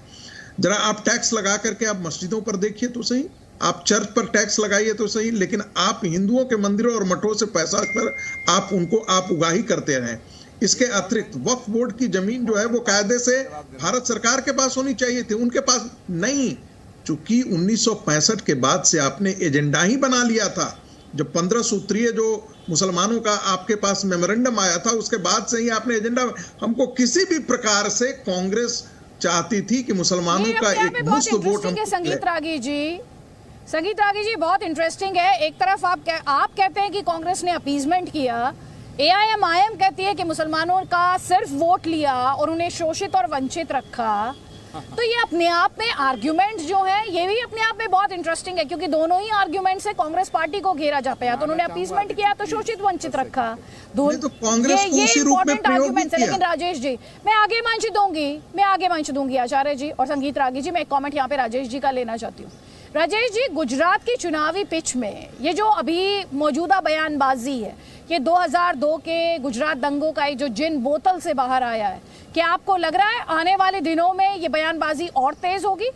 जरा आप टैक्स लगा करके आप मस्जिदों पर देखिए तो सही, आप चर्च पर टैक्स लगाइए तो सही, लेकिन आप हिंदुओं के मंदिरों और मठों से पैसा कर आप उगाही करते रहे। इसके अतिरिक्त वक्फ बोर्ड की जमीन जो है वो कायदे से भारत सरकार के पास होनी चाहिए थी, उनके पास नहीं। चूंकि 1965 के बाद से आपने एजेंडा ही बना लिया था, जब 15 सूत्रीय जो मुसलमानों का आपके पास मेमोरेंडम आया था उसके बाद से ही आपने एजेंडा, हमको किसी भी प्रकार से कांग्रेस चाहती थी कि मुसलमानों का एक मुफ्त वोट हम। संगीत रागी जी बहुत इंटरेस्टिंग है। एक तरफ आप कहते हैं कि कांग्रेस ने अपीजमेंट किया, AIM कहती है कि मुसलमानों का सिर्फ वोट लिया और उन्हें शोषित और वंचित रखा। तो ये अपने आप में आर्ग्यूमेंट जो है ये भी अपने आप में बहुत इंटरेस्टिंग है, क्योंकि दोनों ही आर्ग्यूमेंट से कांग्रेस पार्टी को घेरा जाता है। तो उन्होंने अपीजमेंट किया तो शोषित वंचित रखा, तो कांग्रेस ये इंपॉर्टेंट आर्ग्यूमेंट है। लेकिन राजेश जी मैं आगे मंच दूंगी आचार्य जी और संगीत रागी जी। मैं एक कॉमेंट यहाँ पे राजेश जी का लेना चाहती हूँ। राजेश जी, गुजरात की चुनावी पिच में ये जो अभी मौजूदा बयानबाजी है, ये 2002 के गुजरात दंगों का जो जिन बोतल से बाहर आया है, क्या आपको लग रहा है आने वाले दिनों में ये बयानबाजी और तेज होगी?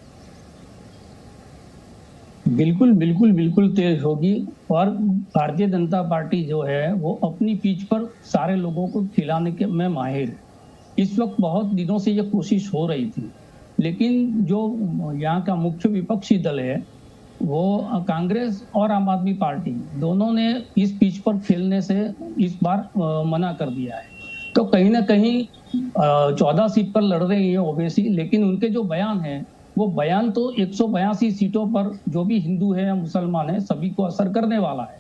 बिल्कुल तेज होगी। और भारतीय जनता पार्टी जो है वो अपनी पिच पर सारे लोगों को खिलाने के में माहिर। इस वक्त बहुत दिनों से ये कोशिश हो रही थी, लेकिन जो यहाँ का मुख्य विपक्षी दल है वो कांग्रेस और आम आदमी पार्टी दोनों ने इस पिच पर खेलने से इस बार मना कर दिया है। तो कहीं ना कहीं 14 सीट पर लड़ रही है ओवैसी, लेकिन उनके जो बयान हैं वो बयान तो 182 सीटों पर जो भी हिंदू है या मुसलमान है सभी को असर करने वाला है।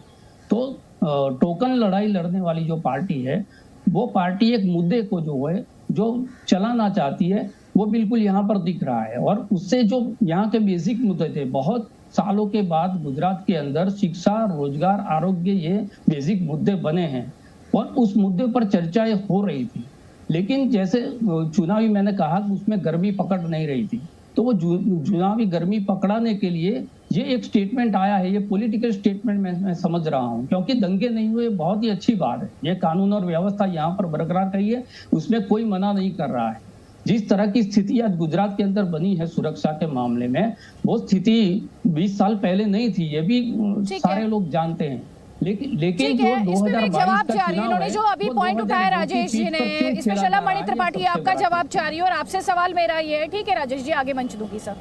तो टोकन लड़ाई लड़ने वाली जो पार्टी है वो पार्टी एक मुद्दे को जो है जो चलाना चाहती है वो बिल्कुल यहाँ पर दिख रहा है। और उससे जो यहाँ के बेसिक मुद्दे थे, बहुत सालों के बाद गुजरात के अंदर शिक्षा, रोजगार, आरोग्य ये बेसिक मुद्दे बने हैं और उस मुद्दे पर चर्चाएं हो रही थी। लेकिन जैसे चुनावी मैंने कहा कि उसमें गर्मी पकड़ नहीं रही थी, तो वो चुनावी गर्मी पकड़ाने के लिए ये एक स्टेटमेंट आया है। ये पॉलिटिकल स्टेटमेंट मैं समझ रहा हूँ, क्योंकि दंगे नहीं हुए बहुत ही अच्छी बात है। ये कानून और व्यवस्था यहाँ पर बरकरार रही है, उसमें कोई मना नहीं कर रहा है। जिस तरह की स्थिति आज गुजरात के अंदर बनी है सुरक्षा के मामले में, वो स्थिति 20 साल पहले नहीं थी, ये भी सारे लोग जानते हैं। लेकिन जो 2022 का चुनाव है, जो अभी पॉइंट उठाया राजेश जी ने, इसमें शलभमणि त्रिपाठी आपका जवाब चाह रही है और आपसे सवाल मेरा ये है। ठीक है राजेश जी, आगे मंच दूंगी सर।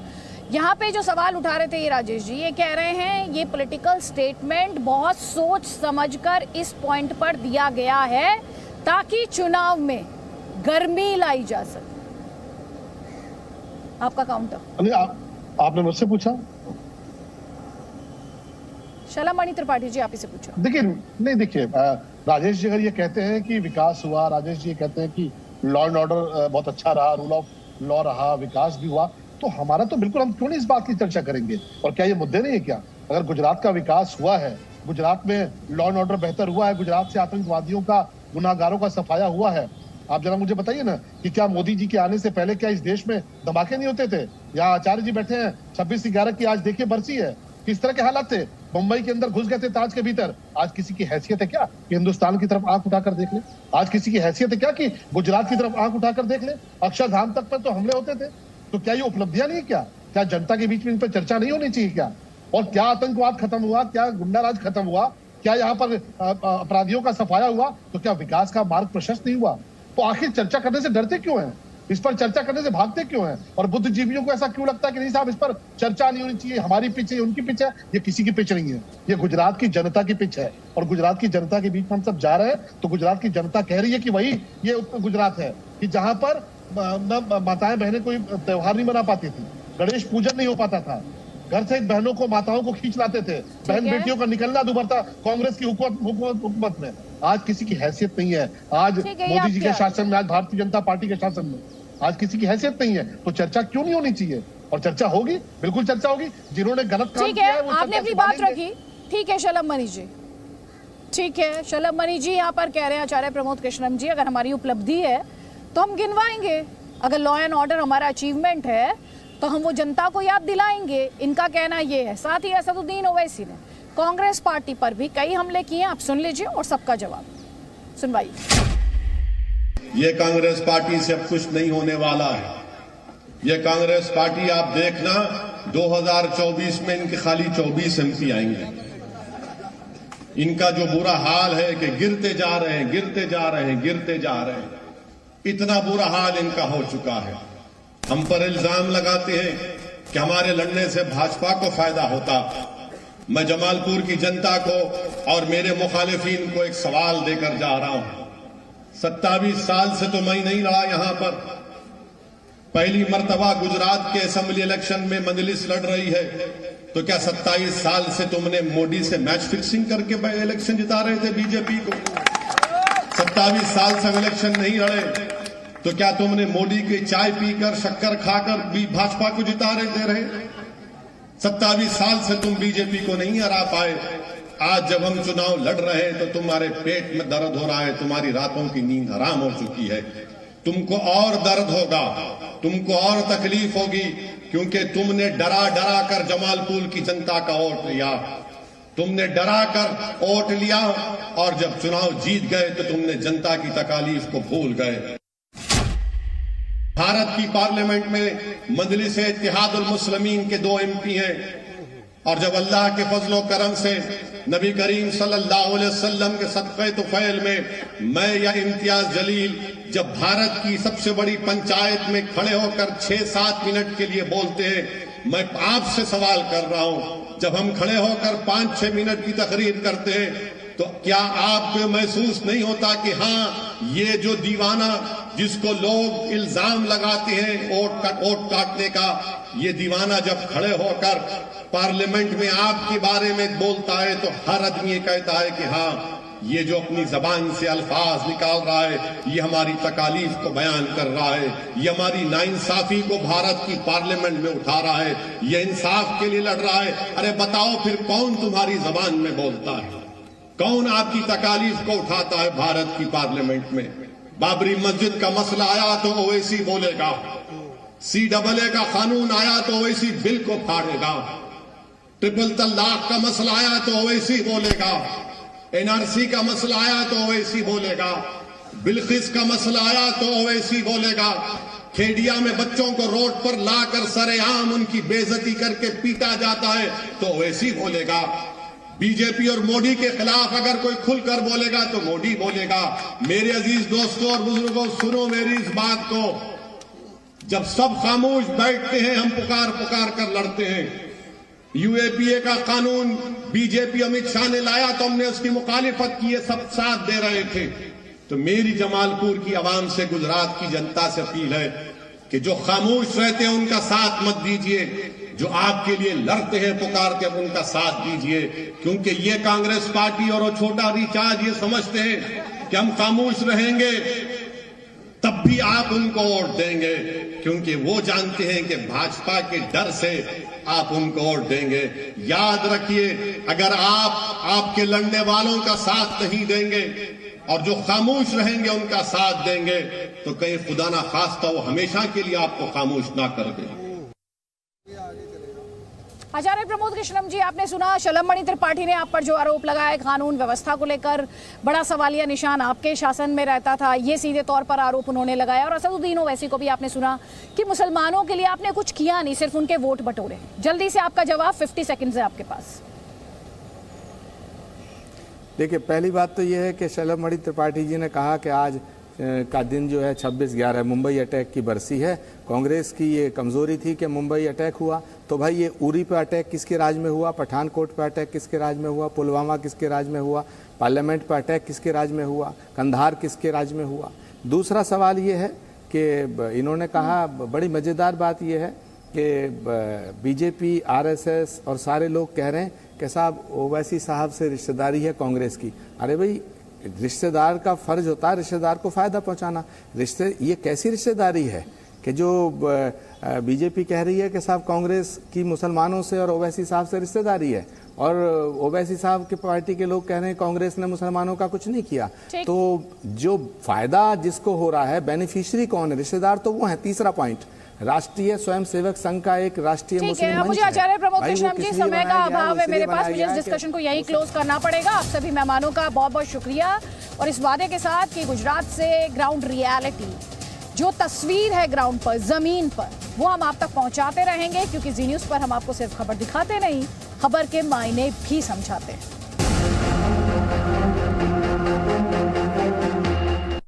यहाँ पे जो सवाल उठा रहे थे ये राजेश जी, ये कह रहे हैं ये पॉलिटिकल स्टेटमेंट बहुत सोच समझकर इस पॉइंट पर दिया गया है ताकि चुनाव में गर्मी लाई जा सके। आपका काउंटर। आपने मुझसे पूछा? शलभमणि त्रिपाठी जी आप ही से पूछा। देखिए राजेश जी अगर ये कहते हैं कि विकास हुआ, राजेश जी कहते हैं कि लॉ एंड ऑर्डर बहुत अच्छा रहा, रूल ऑफ लॉ रहा, विकास भी हुआ, तो हमारा तो बिल्कुल, हम क्यों नहीं इस बात की चर्चा करेंगे? और क्या ये मुद्दे नहीं है क्या? अगर गुजरात का विकास हुआ है, गुजरात में लॉ एंड ऑर्डर बेहतर हुआ है, गुजरात से आतंकवादियों का, गुनाहगारों का सफाया हुआ है, आप जरा मुझे बताइए ना कि क्या मोदी जी के आने से पहले क्या इस देश में धमाके नहीं होते थे? यहाँ आचार्य जी बैठे हैं, 26/11 की आज देखिए बरसी है, किस तरह के हालात थे? मुंबई के अंदर घुस गए थे ताज के भीतर। आज किसी की हैसियत है क्या कि हिंदुस्तान की तरफ आंख उठाकर देख ले? आज किसी की हैसियत है क्या कि गुजरात की तरफ आंख उठाकर देख ले? अक्षरधाम तक पर तो हमले होते थे। तो क्या ये उपलब्धियां नहीं है क्या? क्या जनता के बीच में इन पर चर्चा नहीं होनी चाहिए क्या? और क्या आतंकवाद खत्म हुआ? क्या गुंडाराज खत्म हुआ? क्या यहाँ पर अपराधियों का सफाया हुआ? तो क्या विकास का मार्ग प्रशस्त नहीं हुआ? तो आखिर चर्चा करने से डरते क्यों हैं? इस पर चर्चा करने से भागते क्यों हैं? और बुद्धिजीवियों को ऐसा क्यों लगता है कि नहीं साहब इस पर चर्चा नहीं होनी चाहिए, हमारी पिच है, उनकी पिच है? ये किसी की पिच नहीं है, ये गुजरात की जनता की पिच है। और गुजरात की जनता के बीच में हम सब जा रहे हैं तो गुजरात की जनता कह रही है कि वही ये उत्तर गुजरात है कि जहां पर माताएं बहनें कोई त्योहार नहीं मना पाती थी, गणेश पूजन नहीं हो पाता था, घर से बहनों को, माताओं को खींच लाते थे, बहन बेटियों का निकलना दूभर था कांग्रेस की हुकूमत में। आज किसी की हैसियत नहीं है। आज मोदी जी के शासन में, आज भारतीय जनता पार्टी के शासन में आज किसी की हैसियत नहीं है। तो चर्चा क्यों नहीं होनी चाहिए? और चर्चा होगी, बिल्कुल चर्चा होगी। जिन्होंने गलत काम किया है वो आपने अपनी बात रखी। ठीक है शलभमणि जी, ठीक है शलभमणि जी यहाँ पर कह रहे हैं आचार्य प्रमोद कृष्णम जी, अगर हमारी उपलब्धि है तो हम गिनवाएंगे, अगर लॉ एंड ऑर्डर हमारा अचीवमेंट है तो हम वो जनता को याद दिलाएंगे। इनका कहना ये है। साथ ही असदुद्दीन ओवैसी ने कांग्रेस पार्टी पर भी कई हमले किए, आप सुन लीजिए और सबका जवाब सुनवाइए। ये कांग्रेस पार्टी से अब कुछ नहीं होने वाला है। ये कांग्रेस पार्टी आप देखना 2024 में इनके खाली 24 MP आएंगे। इनका जो बुरा हाल है कि गिरते जा रहे हैं, गिरते जा रहे हैं, गिरते जा रहे हैं, इतना बुरा हाल इनका हो चुका है। हम पर इल्जाम लगाते हैं कि हमारे लड़ने से भाजपा को फायदा होता। मैं जमालपुर की जनता को और मेरे मुखालिफिन को एक सवाल देकर जा रहा हूं। 27 साल से तो मैं नहीं रहा यहां पर। पहली मर्तबा गुजरात के असेंबली इलेक्शन में मजलिस लड़ रही है, तो क्या 27 साल से तुमने मोदी से मैच फिक्सिंग करके इलेक्शन जिता रहे थे बीजेपी को? 27 साल से इलेक्शन नहीं लड़े, तो क्या तुमने मोदी की चाय पीकर शक्कर खाकर भी भाजपा को जिता रहे? 27 साल से तुम बीजेपी को नहीं हरा पाए। आज जब हम चुनाव लड़ रहे हैं तो तुम्हारे पेट में दर्द हो रहा है, तुम्हारी रातों की नींद हराम हो चुकी है। तुमको और दर्द होगा, तुमको और तकलीफ होगी, क्योंकि तुमने डरा डरा कर जमालपुर की जनता का वोट लिया। तुमने डरा कर वोट लिया और जब चुनाव जीत गए तो तुमने जनता की तकालीफ को भूल गए। भारत की पार्लियामेंट में मजलिस इत्तेहादुल मुस्लिमीन के 2 MP हैं, और जब अल्लाह के फजलो करम से नबी करीम सल्लल्लाहु अलैहि वसल्लम के सदक़े तुफ़ैल में मैं या इम्तियाज जलील जब भारत की सबसे बड़ी पंचायत में खड़े होकर 6-7 मिनट के लिए बोलते हैं, मैं आपसे सवाल कर रहा हूं, जब हम खड़े होकर 5-6 मिनट की तकरीर करते हैं, तो क्या आपको महसूस नहीं होता कि हाँ, ये जो दीवाना जिसको लोग इल्जाम लगाते हैं वोट काटने का, ये दीवाना जब खड़े होकर पार्लियामेंट में आपके बारे में बोलता है तो हर आदमी ये कहता है कि हाँ, ये जो अपनी जबान से अल्फाज निकाल रहा है, ये हमारी तकालीफ को बयान कर रहा है, ये हमारी नाइंसाफी को भारत की पार्लियामेंट में उठा रहा है, ये इंसाफ के लिए लड़ रहा है। अरे बताओ फिर कौन तुम्हारी जबान में बोलता है? कौन आपकी तकालीफ को उठाता है भारत की पार्लियामेंट में? बाबरी मस्जिद का मसला आया तो ओवैसी बोलेगा, CAA का कानून आया तो ओवैसी बिल को फाड़ेगा, ट्रिपल तलाक का मसला आया तो ओवैसी बोलेगा, NRC का मसला आया तो ओवैसी बोलेगा, बिल्किस का मसला आया तो ओवैसी बोलेगा, खेडिया में बच्चों को रोड पर लाकर सरेआम उनकी बेइज्जती करके पीटा जाता है तो ओवैसी बोलेगा। बीजेपी और मोदी के खिलाफ अगर कोई खुलकर बोलेगा तो मोदी बोलेगा। मेरे अजीज दोस्तों और बुजुर्गों, सुनो मेरी इस बात को, जब सब खामोश बैठते हैं हम पुकार पुकार कर लड़ते हैं। UAPA का कानून बीजेपी अमित शाह ने लाया तो हमने उसकी मुखालिफत की, ये सब साथ दे रहे थे। तो मेरी जमालपुर की आवाम से, गुजरात की जनता से अपील है कि जो खामोश रहते हैं उनका साथ मत दीजिए, जो आपके लिए लड़ते हैं पुकारते हैं उनका साथ दीजिए, क्योंकि ये कांग्रेस पार्टी और वो छोटा रिचार्ज ये समझते हैं कि हम खामोश रहेंगे तब भी आप उनको वोट देंगे, क्योंकि वो जानते हैं कि भाजपा के डर से आप उनको वोट देंगे। याद रखिए, अगर आप आपके लड़ने वालों का साथ नहीं देंगे और जो खामोश रहेंगे उनका साथ देंगे, तो कहीं खुदा ना खास्ता वो हमेशा के लिए आपको खामोश ना कर दे। आचार्य प्रमोद कृष्णम जी, आपने सुना शलमणि त्रिपाठी ने आप पर जो आरोप लगाया कानून व्यवस्था को लेकर बड़ा सवालिया निशान आपके शासन में रहता था, ये सीधे तौर पर आरोप उन्होंने लगाया। और असदुद्दीन ओवैसी को भी आपने सुना कि मुसलमानों के लिए आपने कुछ किया नहीं, सिर्फ उनके वोट बटोरे। जल्दी से आपका जवाब, 50 सेकंड है आपके पास। देखिए, पहली बात तो यह है कि शलमणि त्रिपाठी जी ने कहा कि आज का दिन जो है 26/11 मुंबई अटैक की बरसी है। कांग्रेस की ये कमज़ोरी थी कि मुंबई अटैक हुआ, तो भाई ये उरी पे अटैक किसके राज में हुआ, पठानकोट पे अटैक किसके राज में हुआ, पुलवामा किसके राज में हुआ, पार्लियामेंट पे अटैक किसके राज में हुआ, कंधार किसके राज में हुआ। दूसरा सवाल ये है कि इन्होंने कहा, बड़ी मज़ेदार बात ये है कि बीजेपी, RSS और सारे लोग कह रहे हैं कि साहब ओवैसी साहब से रिश्तेदारी है कांग्रेस की। अरे भाई, रिश्तेदार का फर्ज होता है रिश्तेदार को फायदा पहुंचाना। ये कैसी रिश्तेदारी है कि जो बीजेपी कह रही है कि साहब कांग्रेस की मुसलमानों से और ओवैसी साहब से रिश्तेदारी है, और ओवैसी साहब की पार्टी के लोग कह रहे हैं कांग्रेस ने मुसलमानों का कुछ नहीं किया। तो जो फायदा जिसको हो रहा है, बेनिफिशियरी कौन है? रिश्तेदार तो वो है। तीसरा पॉइंट, राष्ट्रीय स्वयंसेवक संघ का एक राष्ट्रीय मुस्लिम मंच। मुझे आचार्य प्रमोद कृष्णम जी, समय का अभाव है मेरे पास, मुझे इस डिस्कशन को यहीं क्लोज करना पड़ेगा। आप सभी मेहमानों का बहुत बहुत शुक्रिया, और इस वादे के साथ कि गुजरात से ग्राउंड रियलिटी जो तस्वीर है ग्राउंड पर, जमीन पर, वो हम आप तक पहुंचाते रहेंगे, क्योंकि जी न्यूज़ पर हम आपको सिर्फ खबर दिखाते नहीं, खबर के मायने भी समझाते हैं।